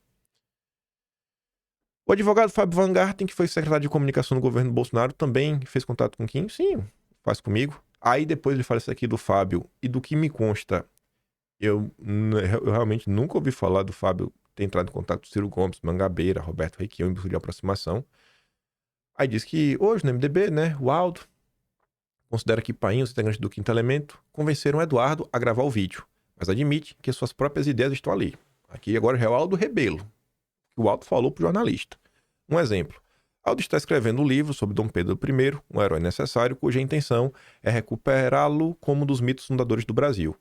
O advogado Fábio Van Garten, que foi secretário de comunicação do governo Bolsonaro, também fez contato com o Kim? Sim, faz comigo. Aí depois ele fala isso aqui do Fábio. E do que me consta, eu realmente nunca ouvi falar do Fábio ter entrado em contato com Ciro Gomes, Mangabeira, Roberto Requião em busca de aproximação. Aí diz que hoje no MDB, né, o Aldo considera que Painho, os integrantes do Quinto Elemento, convenceram o Eduardo a gravar o vídeo, mas admite que suas próprias ideias estão ali. Aqui agora é o Aldo Rebelo, que o Aldo falou para o jornalista. Um exemplo. Aldo está escrevendo um livro sobre Dom Pedro I, um herói necessário, cuja intenção é recuperá-lo como um dos mitos fundadores do Brasil.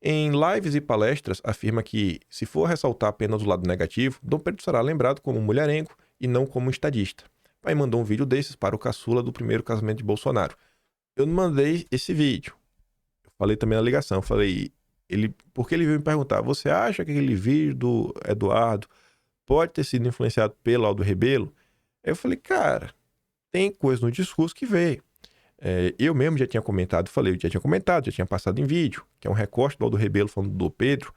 Em lives e palestras, afirma que, se for ressaltar apenas o lado negativo, Dom Pedro será lembrado como um mulherengo e não como um estadista. Pai mandou um vídeo desses para o caçula do primeiro casamento de Bolsonaro. Eu não mandei esse vídeo. Eu falei também na ligação. Falei, porque ele veio me perguntar, você acha que aquele vídeo do Eduardo pode ter sido influenciado pelo Aldo Rebelo? Aí eu falei, cara, tem coisa no discurso que veio. Eu mesmo já tinha comentado, já tinha passado em vídeo, que é um recorte do Aldo Rebelo falando do Pedro,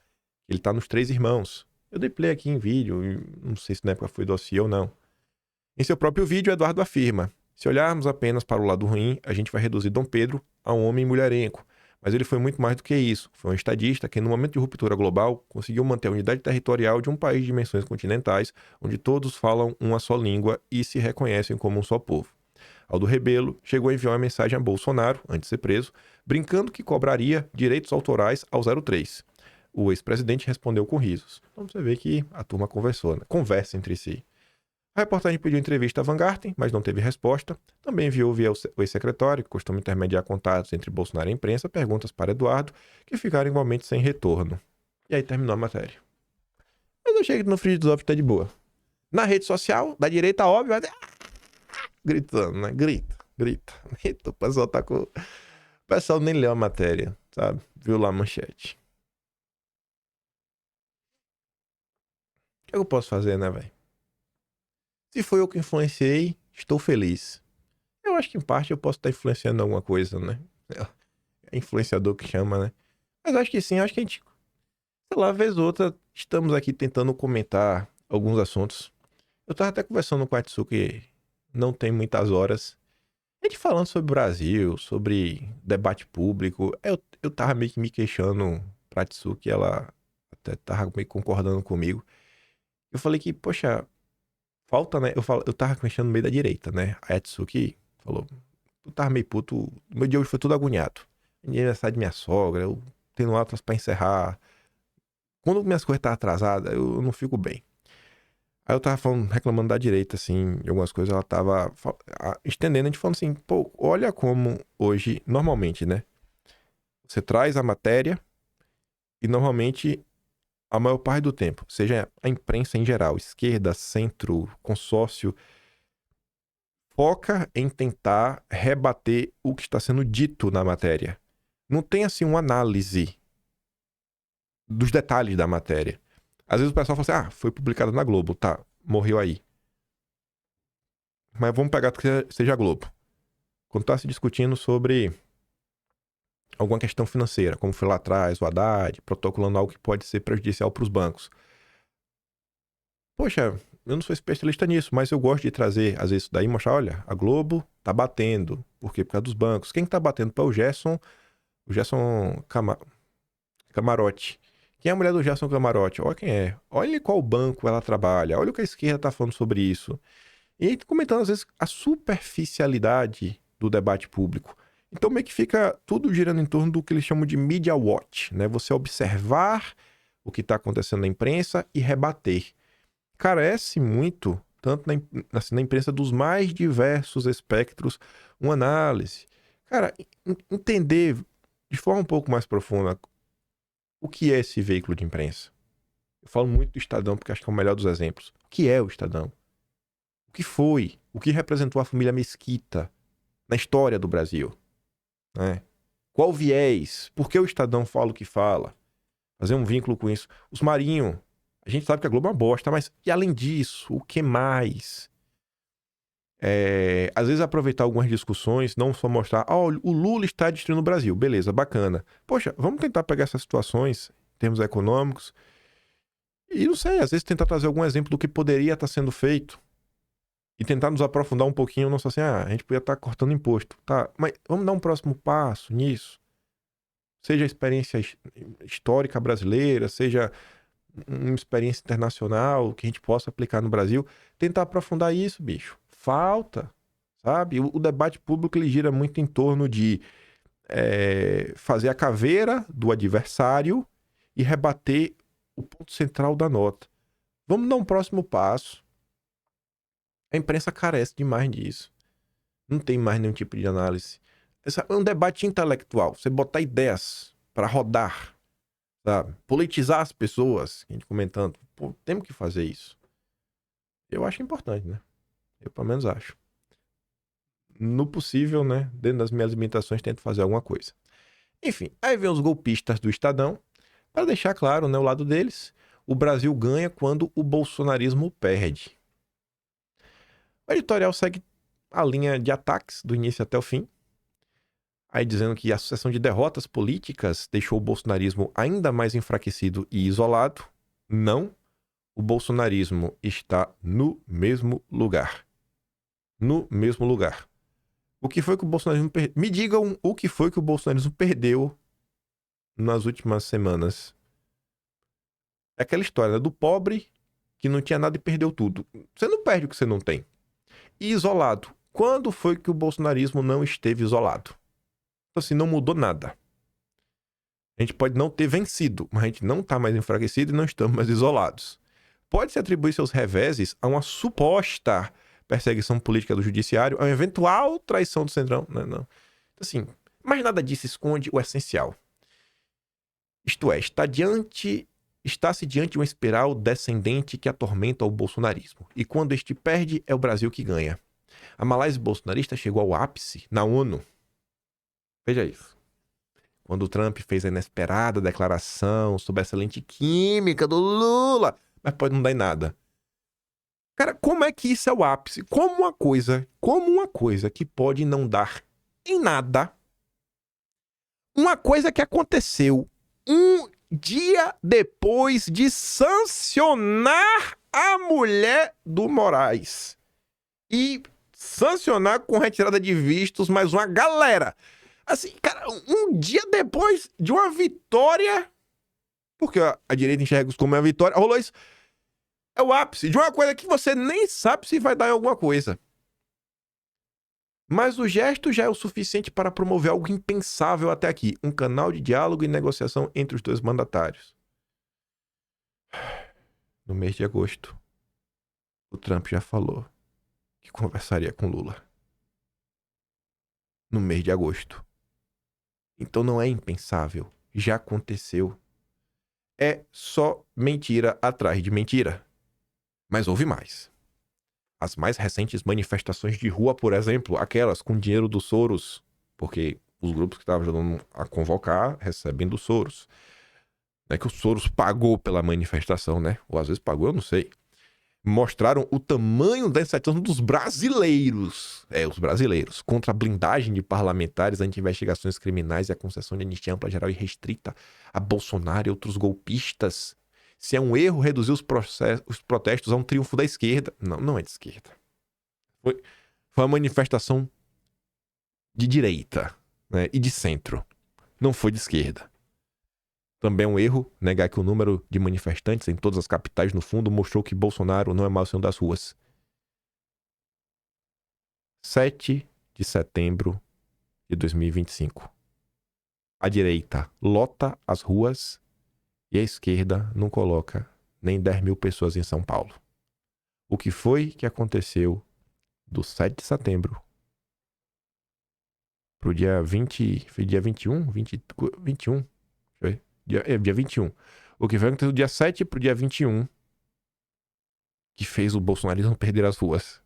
ele tá nos Três Irmãos. Eu dei play aqui em vídeo, não sei se na época foi dossiê ou não. Em seu próprio vídeo, Eduardo afirma, se olharmos apenas para o lado ruim, a gente vai reduzir Dom Pedro a um homem mulherengo. Mas ele foi muito mais do que isso. Foi um estadista que, no momento de ruptura global, conseguiu manter a unidade territorial de um país de dimensões continentais, onde todos falam uma só língua e se reconhecem como um só povo. Aldo Rebelo chegou a enviar uma mensagem a Bolsonaro, antes de ser preso, brincando que cobraria direitos autorais ao 03. O ex-presidente respondeu com risos. Então você vê que a turma conversou, né? Conversa entre si. A reportagem pediu entrevista a Van Garten, mas não teve resposta. Também enviou via o ex-secretário, que costuma intermediar contatos entre Bolsonaro e a imprensa, perguntas para Eduardo, que ficaram igualmente sem retorno. E aí terminou a matéria. Mas eu achei que no Free Desktop tá de boa. Na rede social, da direita, óbvio, gritando, né? Grita. Eita, o pessoal tá com... O pessoal nem leu a matéria, sabe? Viu lá a manchete. O que eu posso fazer, né, velho? Se foi eu que influenciei, estou feliz. Eu acho que em parte eu posso estar influenciando alguma coisa, né? É influenciador que chama, né? Mas acho que sim, acho que a gente, sei lá, vez ou outra, estamos aqui tentando comentar alguns assuntos. Eu tava até conversando com a Atsuki, não tem muitas horas. A gente falando sobre o Brasil, sobre debate público. Eu tava meio que me queixando pra Atsuki, ela até tava meio que concordando comigo. Eu falei que, poxa, falta, né? Eu tava mexendo no meio da direita, né? A Atsuki falou, tu tava meio puto, meu dia hoje foi tudo agoniado. Aniversário de minha sogra, eu tendo aulas pra encerrar. Quando minhas coisas estão atrasadas, eu não fico bem. Aí eu tava falando, reclamando da direita, assim, de algumas coisas, ela tava estendendo, a gente falando assim, pô, olha como hoje, normalmente, né? Você traz a matéria e normalmente, a maior parte do tempo, seja a imprensa em geral, esquerda, centro, consórcio, foca em tentar rebater o que está sendo dito na matéria. Não tem, assim, uma análise dos detalhes da matéria. Às vezes o pessoal fala assim, foi publicado na Globo, tá, morreu aí. Mas vamos pegar que seja a Globo. Quando tá se discutindo sobre alguma questão financeira, como foi lá atrás, o Haddad, protocolando algo que pode ser prejudicial para os bancos. Poxa, eu não sou especialista nisso, mas eu gosto de trazer, às vezes, isso daí, mostrar, olha, a Globo tá batendo. Por quê? Por causa dos bancos. Quem tá batendo para o Gerson Camarote. Quem é a mulher do Gerson Camarote? Olha quem é. Olha qual banco ela trabalha. Olha o que a esquerda tá falando sobre isso. E aí, comentando, às vezes, a superficialidade do debate público. Então, meio que fica tudo girando em torno do que eles chamam de media watch, né? Você observar o que está acontecendo na imprensa e rebater. Carece muito, tanto na imprensa dos mais diversos espectros, uma análise. Cara, entender de forma um pouco mais profunda o que é esse veículo de imprensa. Eu falo muito do Estadão porque acho que é o melhor dos exemplos. O que é o Estadão? que foi? O que representou a família Mesquita na história do Brasil? Né? Qual o viés? Por que o Estadão fala o que fala? Fazer um vínculo com isso. Os Marinho, a gente sabe que a Globo é uma bosta, mas e além disso, o que mais? Às vezes aproveitar algumas discussões, não só mostrar, o Lula está destruindo o Brasil, beleza, bacana. Poxa, vamos tentar pegar essas situações em termos econômicos e não sei, às vezes tentar trazer algum exemplo do que poderia estar sendo feito e tentar nos aprofundar um pouquinho, não só assim, a gente podia estar cortando imposto, tá? Mas vamos dar um próximo passo nisso. Seja a experiência histórica brasileira, seja uma experiência internacional que a gente possa aplicar no Brasil, tentar aprofundar isso, bicho. Falta, sabe? O debate público ele gira muito em torno de fazer a caveira do adversário e rebater o ponto central da nota. Vamos dar um próximo passo. A imprensa carece demais disso. Não tem mais nenhum tipo de análise. É um debate intelectual. Você botar ideias para rodar, sabe? Politizar as pessoas. A gente comentando. Pô, temos que fazer isso. Eu acho importante, né? Eu pelo menos acho. No possível, né? Dentro das minhas limitações, tento fazer alguma coisa. Enfim, aí vem os golpistas do Estadão. Para deixar claro, né, o lado deles. O Brasil ganha quando o bolsonarismo perde. O editorial segue a linha de ataques do início até o fim. Aí dizendo que a sucessão de derrotas políticas deixou o bolsonarismo ainda mais enfraquecido e isolado. Não, o bolsonarismo está no mesmo lugar. No mesmo lugar. O que foi que o bolsonarismo perdeu? Me digam o que foi que o bolsonarismo perdeu nas últimas semanas. É aquela história, né, do pobre que não tinha nada e perdeu tudo. Você não perde o que você não tem. E isolado. Quando foi que o bolsonarismo não esteve isolado? Então, assim, não mudou nada. A gente pode não ter vencido, mas a gente não está mais enfraquecido e não estamos mais isolados. Pode-se atribuir seus reveses a uma suposta perseguição política do judiciário, a uma eventual traição do Centrão. Não. Assim, mas nada disso esconde o essencial. Isto é, está-se diante de uma espiral descendente que atormenta o bolsonarismo. E quando este perde, é o Brasil que ganha. A malaice bolsonarista chegou ao ápice na ONU. Veja isso. Quando o Trump fez a inesperada declaração sobre a excelente química do Lula, mas pode não dar em nada. Cara, como é que isso é o ápice? Como uma coisa que pode não dar em nada, uma coisa que aconteceu um dia depois de sancionar a mulher do Moraes e sancionar com retirada de vistos mais uma galera. Assim, cara, um dia depois de uma vitória, porque a direita enxerga isso como uma vitória, rolou isso. É o ápice de uma coisa que você nem sabe se vai dar em alguma coisa. Mas o gesto já é o suficiente para promover algo impensável até aqui. Um canal de diálogo e negociação entre os dois mandatários. No mês de agosto, o Trump já falou que conversaria com Lula. No mês de agosto. Então não é impensável. Já aconteceu. É só mentira atrás de mentira. Mas houve mais. As mais recentes manifestações de rua, por exemplo, aquelas com dinheiro do Soros, porque os grupos que estavam ajudando a convocar recebem do Soros. Não é que o Soros pagou pela manifestação, né? Ou às vezes pagou, eu não sei. Mostraram o tamanho da insatisfação dos brasileiros. Os brasileiros. Contra a blindagem de parlamentares, anti-investigações criminais e a concessão de anistia ampla, geral e restrita a Bolsonaro e outros golpistas. Se é um erro reduzir os protestos a um triunfo da esquerda. Não é de esquerda. Foi uma manifestação de direita, né, e de centro. Não foi de esquerda. Também é um erro negar que o número de manifestantes em todas as capitais, no fundo, mostrou que Bolsonaro não é mais o senhor das ruas. 7 de setembro de 2025. A direita lota as ruas e a esquerda não coloca nem 10 mil pessoas em São Paulo. O que foi que aconteceu do 7 de setembro pro dia 20... Foi dia 21? 21? Foi? Dia 21. O que foi que aconteceu do dia 7 pro dia 21 que fez o bolsonarismo perder as ruas?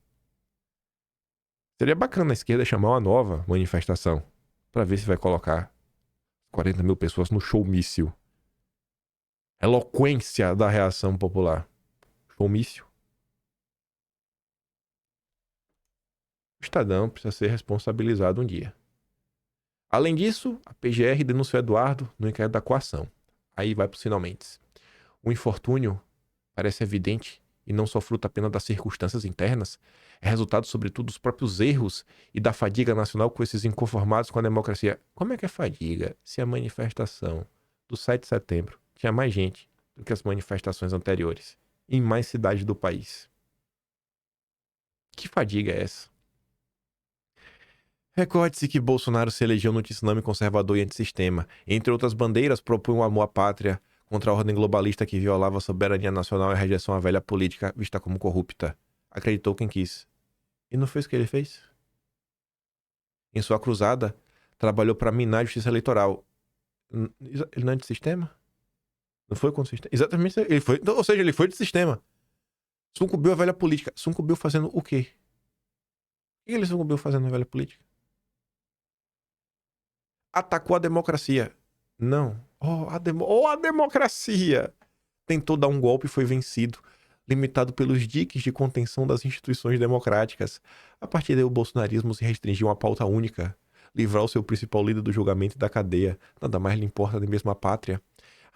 Seria bacana a esquerda chamar uma nova manifestação para ver se vai colocar 40 mil pessoas no showmício. Eloquência da reação popular. Showmício. O Estadão precisa ser responsabilizado um dia. Além disso, a PGR denunciou Eduardo no inquérito da coação. Aí vai para os finalmente. O infortúnio parece evidente e não só fruto apenas das circunstâncias internas, é resultado, sobretudo, dos próprios erros e da fadiga nacional com esses inconformados com a democracia. Como é que é fadiga se a manifestação do 7 de setembro tinha mais gente do que as manifestações anteriores, em mais cidades do país? Que fadiga é essa? Recorde-se que Bolsonaro se elegeu no tsunami conservador e antissistema. Entre outras bandeiras, propunha o amor à pátria contra a ordem globalista que violava a soberania nacional e a rejeição à velha política vista como corrupta. Acreditou quem quis. E não fez o que ele fez? Em sua cruzada, trabalhou para minar a justiça eleitoral. Ele não é de sistema? Não foi com o sistema? Exatamente, ele foi. Ou seja, ele foi de sistema. Sucumbiu à velha política. Sucumbiu fazendo o quê? O que ele sucumbiu fazendo na velha política? Atacou a democracia. Não. A democracia! Tentou dar um golpe e foi vencido, limitado pelos diques de contenção das instituições democráticas. A partir daí, o bolsonarismo se restringiu a uma pauta única: livrar o seu principal líder do julgamento e da cadeia. Nada mais lhe importa nem mesmo a pátria.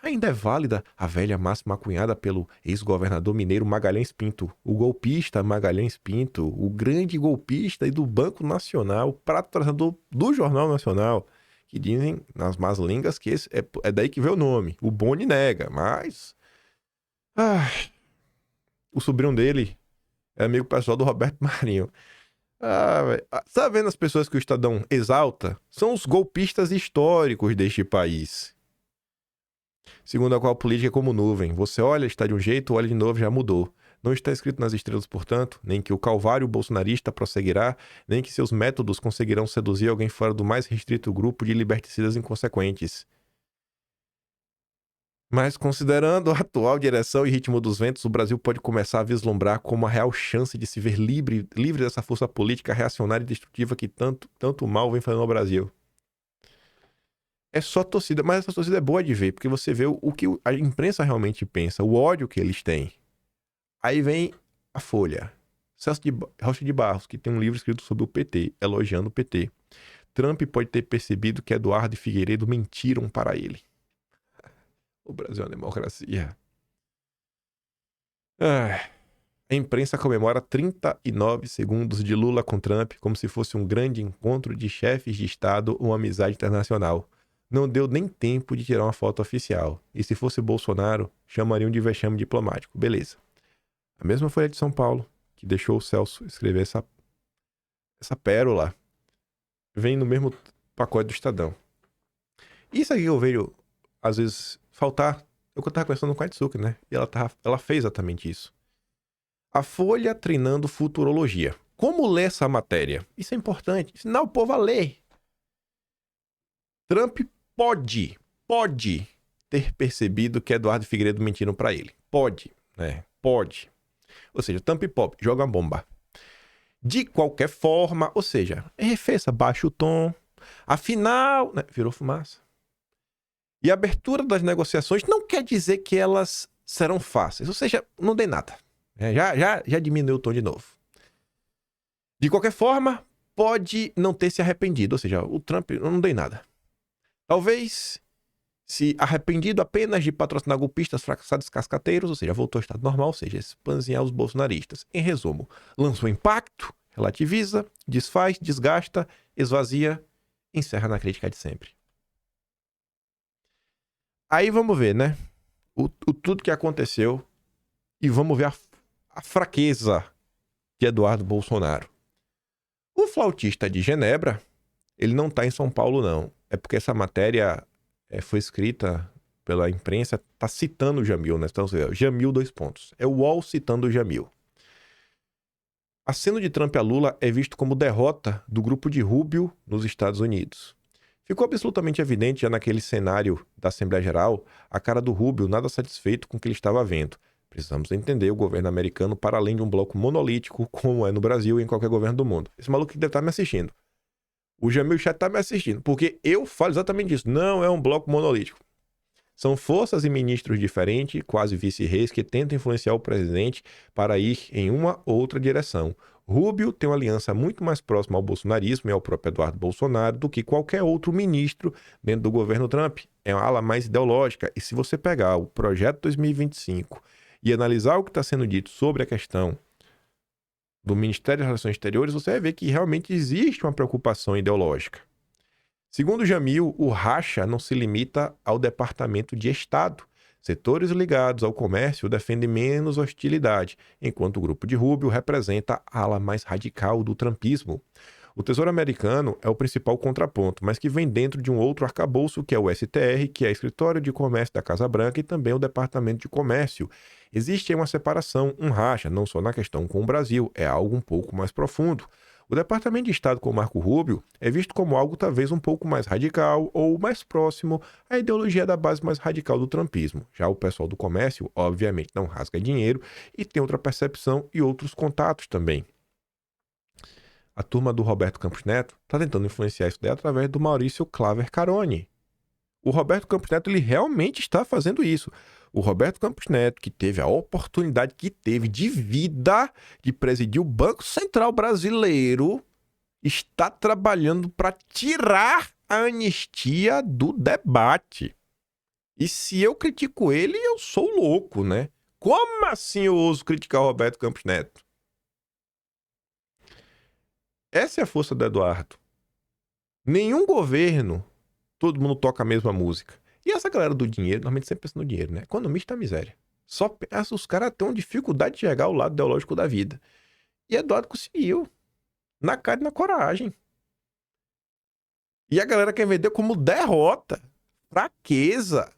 Ainda é válida a velha máxima cunhada pelo ex-governador mineiro Magalhães Pinto, o golpista Magalhães Pinto, o grande golpista e do Banco Nacional, patrocinador do Jornal Nacional, que dizem nas más línguas que esse é daí que vem o nome. O Boni nega, mas... o sobrinho dele é amigo pessoal do Roberto Marinho. Tá vendo as pessoas que o Estadão exalta? São os golpistas históricos deste país. Segundo a qual a política é como nuvem. Você olha, está de um jeito, olha de novo, já mudou. Não está escrito nas estrelas, portanto, nem que o calvário bolsonarista prosseguirá, nem que seus métodos conseguirão seduzir alguém fora do mais restrito grupo de liberticidas inconsequentes. Mas, considerando a atual direção e ritmo dos ventos, o Brasil pode começar a vislumbrar como a real chance de se ver livre dessa força política reacionária e destrutiva que tanto mal vem fazendo no Brasil. É só torcida, mas essa torcida é boa de ver, porque você vê o que a imprensa realmente pensa, o ódio que eles têm. Aí vem a Folha. Celso Rocha de Barros, que tem um livro escrito sobre o PT, elogiando o PT. Trump pode ter percebido que Eduardo e Figueiredo mentiram para ele. O Brasil é uma democracia. A imprensa comemora 39 segundos de Lula com Trump como se fosse um grande encontro de chefes de Estado ou uma amizade internacional. Não deu nem tempo de tirar uma foto oficial. E se fosse Bolsonaro, chamariam de vexame diplomático. Beleza. A mesma Folha de São Paulo, que deixou o Celso escrever essa pérola, vem no mesmo pacote do Estadão. Isso aqui eu vejo, às vezes, faltar. Eu estava conversando com a Atsuki, né? E ela fez exatamente isso. A Folha treinando futurologia. Como ler essa matéria? Isso é importante. Ensinar o povo a ler. Trump pode ter percebido que Eduardo e Figueiredo mentiram para ele. Pode, né? Pode. Ou seja, Trump pop, joga uma bomba. De qualquer forma, ou seja, arrefeça, baixa o tom. Afinal, né? Virou fumaça. E a abertura das negociações não quer dizer que elas serão fáceis. Ou seja, não dei nada. Já diminuiu o tom de novo. De qualquer forma, pode não ter se arrependido. Ou seja, o Trump não dei nada. Talvez se arrependido apenas de patrocinar golpistas fracassados cascateiros, ou seja, voltou ao estado normal, ou seja, espanzinhar os bolsonaristas. Em resumo, lançou impacto, relativiza, desfaz, desgasta, esvazia, encerra na crítica de sempre. Aí vamos ver, né? Tudo que aconteceu e vamos ver a fraqueza de Eduardo Bolsonaro. O flautista de Genebra, ele não tá em São Paulo, não. É porque essa matéria foi escrita pela imprensa, tá citando o Jamil, né? Então, Jamil, 2 pontos. É o UOL citando o Jamil. Aceno de Trump a Lula é visto como derrota do grupo de Rubio nos Estados Unidos. Ficou absolutamente evidente já naquele cenário da Assembleia Geral a cara do Rubio nada satisfeito com o que ele estava vendo. Precisamos entender o governo americano para além de um bloco monolítico, como é no Brasil e em qualquer governo do mundo. Esse maluco que deve estar me assistindo. O Jamil Chat está me assistindo, porque eu falo exatamente isso. Não é um bloco monolítico. São forças e ministros diferentes, quase vice-reis, que tentam influenciar o presidente para ir em uma ou outra direção. Rubio tem uma aliança muito mais próxima ao bolsonarismo e ao próprio Eduardo Bolsonaro do que qualquer outro ministro dentro do governo Trump. É uma ala mais ideológica. E se você pegar o projeto 2025 e analisar o que está sendo dito sobre a questão do Ministério das Relações Exteriores, você vai ver que realmente existe uma preocupação ideológica. Segundo Jamil, o racha não se limita ao Departamento de Estado. Setores ligados ao comércio defendem menos hostilidade, enquanto o grupo de Rubio representa a ala mais radical do trumpismo. O Tesouro Americano é o principal contraponto, mas que vem dentro de um outro arcabouço, que é o STR, que é o Escritório de Comércio da Casa Branca, e também o Departamento de Comércio. Existe uma separação, um racha, não só na questão com o Brasil, é algo um pouco mais profundo. O Departamento de Estado com Marco Rubio é visto como algo talvez um pouco mais radical ou mais próximo à ideologia da base mais radical do trumpismo. Já o pessoal do comércio, obviamente, não rasga dinheiro e tem outra percepção e outros contatos também. A turma do Roberto Campos Neto está tentando influenciar isso daí através do Maurício Claver Carone. O Roberto Campos Neto, ele realmente está fazendo isso. O Roberto Campos Neto, que teve a oportunidade que teve de vida de presidir o Banco Central Brasileiro, está trabalhando para tirar a anistia do debate. E se eu critico ele, eu sou louco, né? Como assim eu ouso criticar o Roberto Campos Neto? Essa é a força do Eduardo. Nenhum governo, todo mundo toca a mesma música. E essa galera do dinheiro, normalmente sempre pensa no dinheiro, né? Economista é miséria. Só os caras têm uma dificuldade de chegar ao lado ideológico da vida. E Eduardo conseguiu. Na cara e na coragem. E a galera quer vender como derrota. Fraqueza.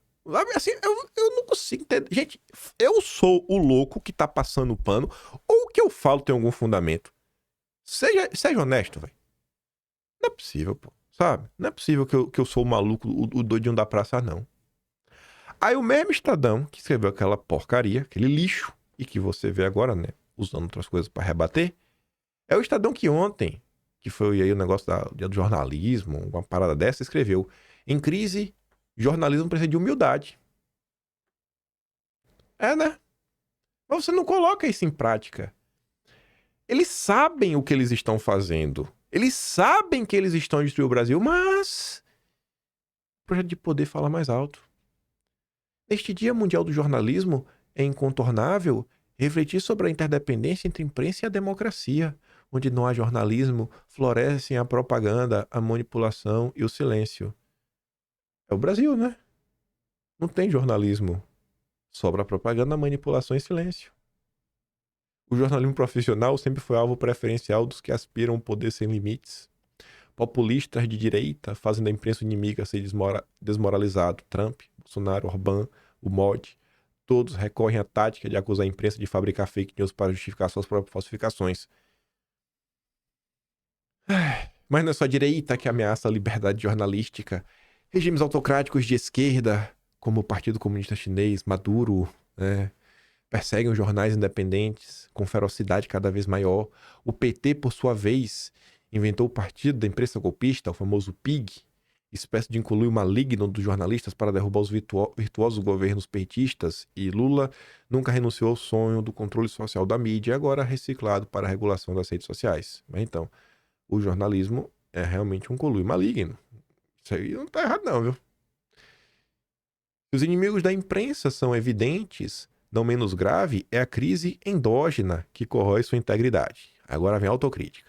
Assim, eu não consigo entender. Gente, eu sou o louco que tá passando pano ou o que eu falo tem algum fundamento. Seja honesto, velho. Não é possível, pô. Sabe? Não é possível que eu sou o maluco, o doidinho da praça, não. Aí o mesmo Estadão que escreveu aquela porcaria, aquele lixo, e que você vê agora, né? Usando outras coisas pra rebater, é o Estadão que ontem, que foi aí o negócio do jornalismo, uma parada dessa, escreveu: em crise, jornalismo precisa de humildade. É, né? Mas você não coloca isso em prática. Eles sabem o que eles estão fazendo. Eles sabem que eles estão a destruir o Brasil, mas o projeto de poder fala mais alto. Neste Dia Mundial do Jornalismo, é incontornável refletir sobre a interdependência entre a imprensa e a democracia. Onde não há jornalismo, florescem a propaganda, a manipulação e o silêncio. É o Brasil, né? Não tem jornalismo. Sobra propaganda, manipulação e silêncio. O jornalismo profissional sempre foi alvo preferencial dos que aspiram ao poder sem limites. Populistas de direita fazem da imprensa inimiga ser desmoralizado. Trump, Bolsonaro, Orbán, o MOD, todos recorrem à tática de acusar a imprensa de fabricar fake news para justificar suas próprias falsificações. Mas não é só a direita que ameaça a liberdade jornalística. Regimes autocráticos de esquerda, como o Partido Comunista Chinês, Maduro, né, perseguem os jornais independentes com ferocidade cada vez maior. O PT, por sua vez, inventou o Partido da Imprensa Golpista, o famoso PIG, espécie de incluir o maligno dos jornalistas para derrubar os virtuosos governos petistas, e Lula nunca renunciou ao sonho do controle social da mídia, agora reciclado para a regulação das redes sociais. Mas então, o jornalismo é realmente um conluio maligno. Isso aí não tá errado não, viu? Os inimigos da imprensa são evidentes. Não menos grave é a crise endógena que corrói sua integridade. Agora vem a autocrítica.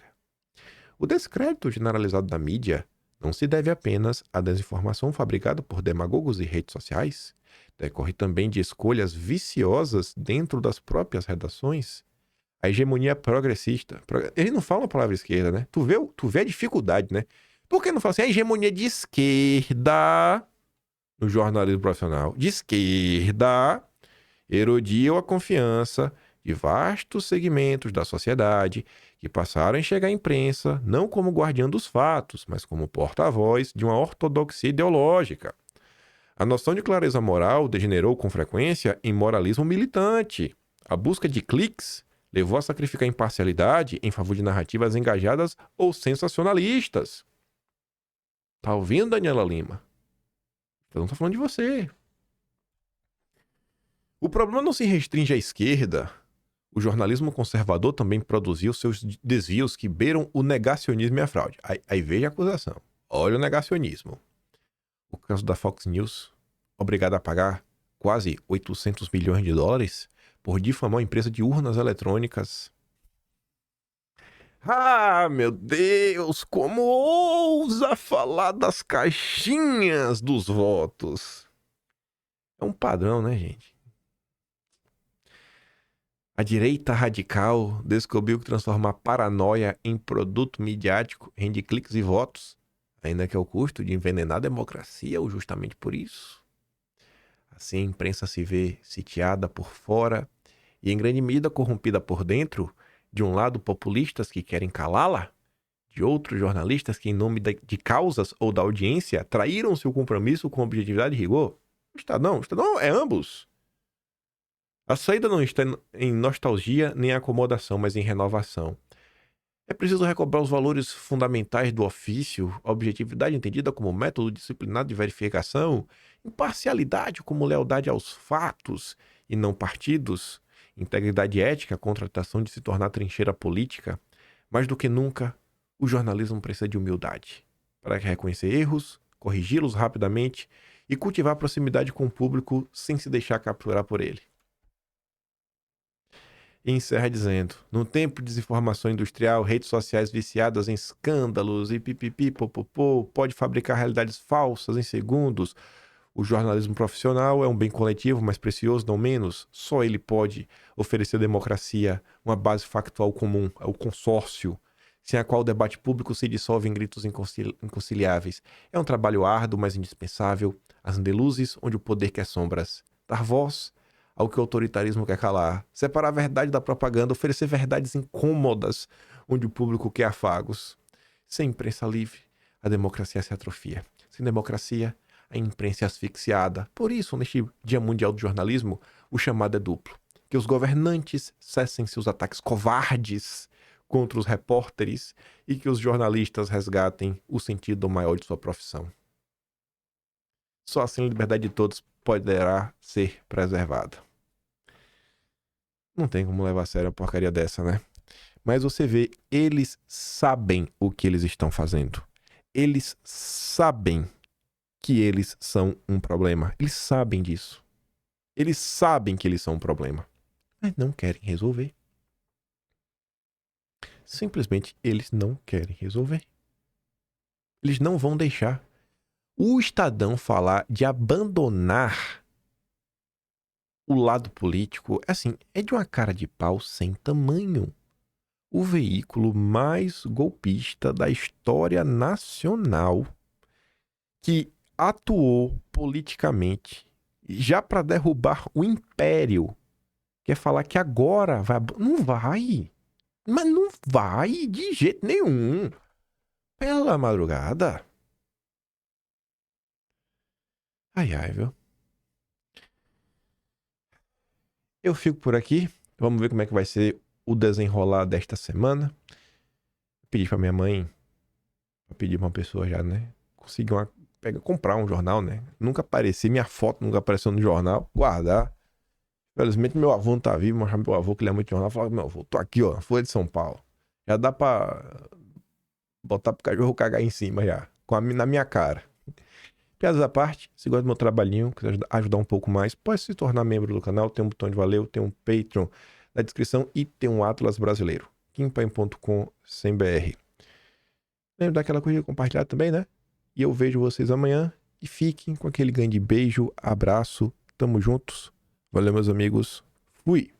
O descrédito generalizado da mídia não se deve apenas à desinformação fabricada por demagogos e redes sociais. Decorre também de escolhas viciosas dentro das próprias redações. A hegemonia progressista. Ele não fala a palavra esquerda, né? Tu vê a dificuldade, né? Por que não fala assim? A hegemonia de esquerda no jornalismo profissional. De esquerda erodiam a confiança de vastos segmentos da sociedade que passaram a enxergar a imprensa não como guardiã dos fatos, mas como porta-voz de uma ortodoxia ideológica. A noção de clareza moral degenerou com frequência em moralismo militante. A busca de cliques levou a sacrificar a imparcialidade em favor de narrativas engajadas ou sensacionalistas. Tá ouvindo, Daniela Lima? Eu não tô falando de você. O problema não se restringe à esquerda. O jornalismo conservador também produziu seus desvios que beiram o negacionismo e a fraude. Aí veja a acusação. Olha o negacionismo. O caso da Fox News, obrigada a pagar quase 800 milhões de dólares por difamar uma empresa de urnas eletrônicas. Ah, meu Deus, como ousa falar das caixinhas dos votos. É um padrão, né, gente? A direita radical descobriu que transformar paranoia em produto midiático rende cliques e votos, ainda que ao custo de envenenar a democracia, ou justamente por isso. Assim, a imprensa se vê sitiada por fora e, em grande medida, corrompida por dentro, de um lado populistas que querem calá-la, de outros jornalistas que, em nome de causas ou da audiência, traíram seu compromisso com objetividade e rigor. O Estadão é ambos. A saída não está em nostalgia nem acomodação, mas em renovação. É preciso recobrar os valores fundamentais do ofício, a objetividade entendida como método disciplinado de verificação, imparcialidade como lealdade aos fatos e não partidos, integridade ética, a contratação de se tornar trincheira política. Mais do que nunca, o jornalismo precisa de humildade para reconhecer erros, corrigi-los rapidamente e cultivar proximidade com o público sem se deixar capturar por ele. E encerra dizendo: no tempo de desinformação industrial, redes sociais viciadas em escândalos e pipipi, popopô, pode fabricar realidades falsas em segundos. O jornalismo profissional é um bem coletivo, mas precioso, não menos. Só ele pode oferecer à democracia uma base factual comum, o consórcio, sem a qual o debate público se dissolve em gritos inconciliáveis. É um trabalho árduo, mas indispensável. Acender luzes onde o poder quer sombras. Dar voz ao que o autoritarismo quer calar. Separar a verdade da propaganda, oferecer verdades incômodas onde o público quer afagos. Sem imprensa livre, a democracia se atrofia. Sem democracia, a imprensa é asfixiada. Por isso, neste Dia Mundial do Jornalismo, o chamado é duplo. Que os governantes cessem seus ataques covardes contra os repórteres e que os jornalistas resgatem o sentido maior de sua profissão. Só assim a liberdade de todos poderá ser preservada. Não tem como levar a sério uma porcaria dessa, né? Mas você vê, eles sabem o que eles estão fazendo. Eles sabem que eles são um problema. Eles sabem disso. Eles sabem que eles são um problema. Mas não querem resolver. Simplesmente eles não querem resolver. Eles não vão deixar. O Estadão falar de abandonar o lado político, assim, é de uma cara de pau sem tamanho. O veículo mais golpista da história nacional, que atuou politicamente já para derrubar o império, quer falar que agora vai... Não vai. Mas não vai de jeito nenhum. Pela madrugada. Ai, viu? Eu fico por aqui. Vamos ver como é que vai ser o desenrolar desta semana. Pedi pra minha mãe, pedir pra uma pessoa já, né? Conseguir comprar um jornal, né? Nunca apareci, minha foto nunca apareceu no jornal. Guardar. Infelizmente meu avô não tá vivo, mas meu avô que lê muito jornal, falava: meu avô, tô aqui, ó, Folha de São Paulo. Já dá pra botar pro cachorro cagar em cima já, na minha cara. Piadas à parte, se gosta do meu trabalhinho, quiser ajudar um pouco mais, pode se tornar membro do canal, tem um botão de valeu, tem um Patreon na descrição e tem um Atlas brasileiro, kimpai.com.br. Lembra daquela coisa de compartilhar também, né? E eu vejo vocês amanhã e fiquem com aquele grande beijo, abraço, tamo juntos. Valeu, meus amigos. Fui!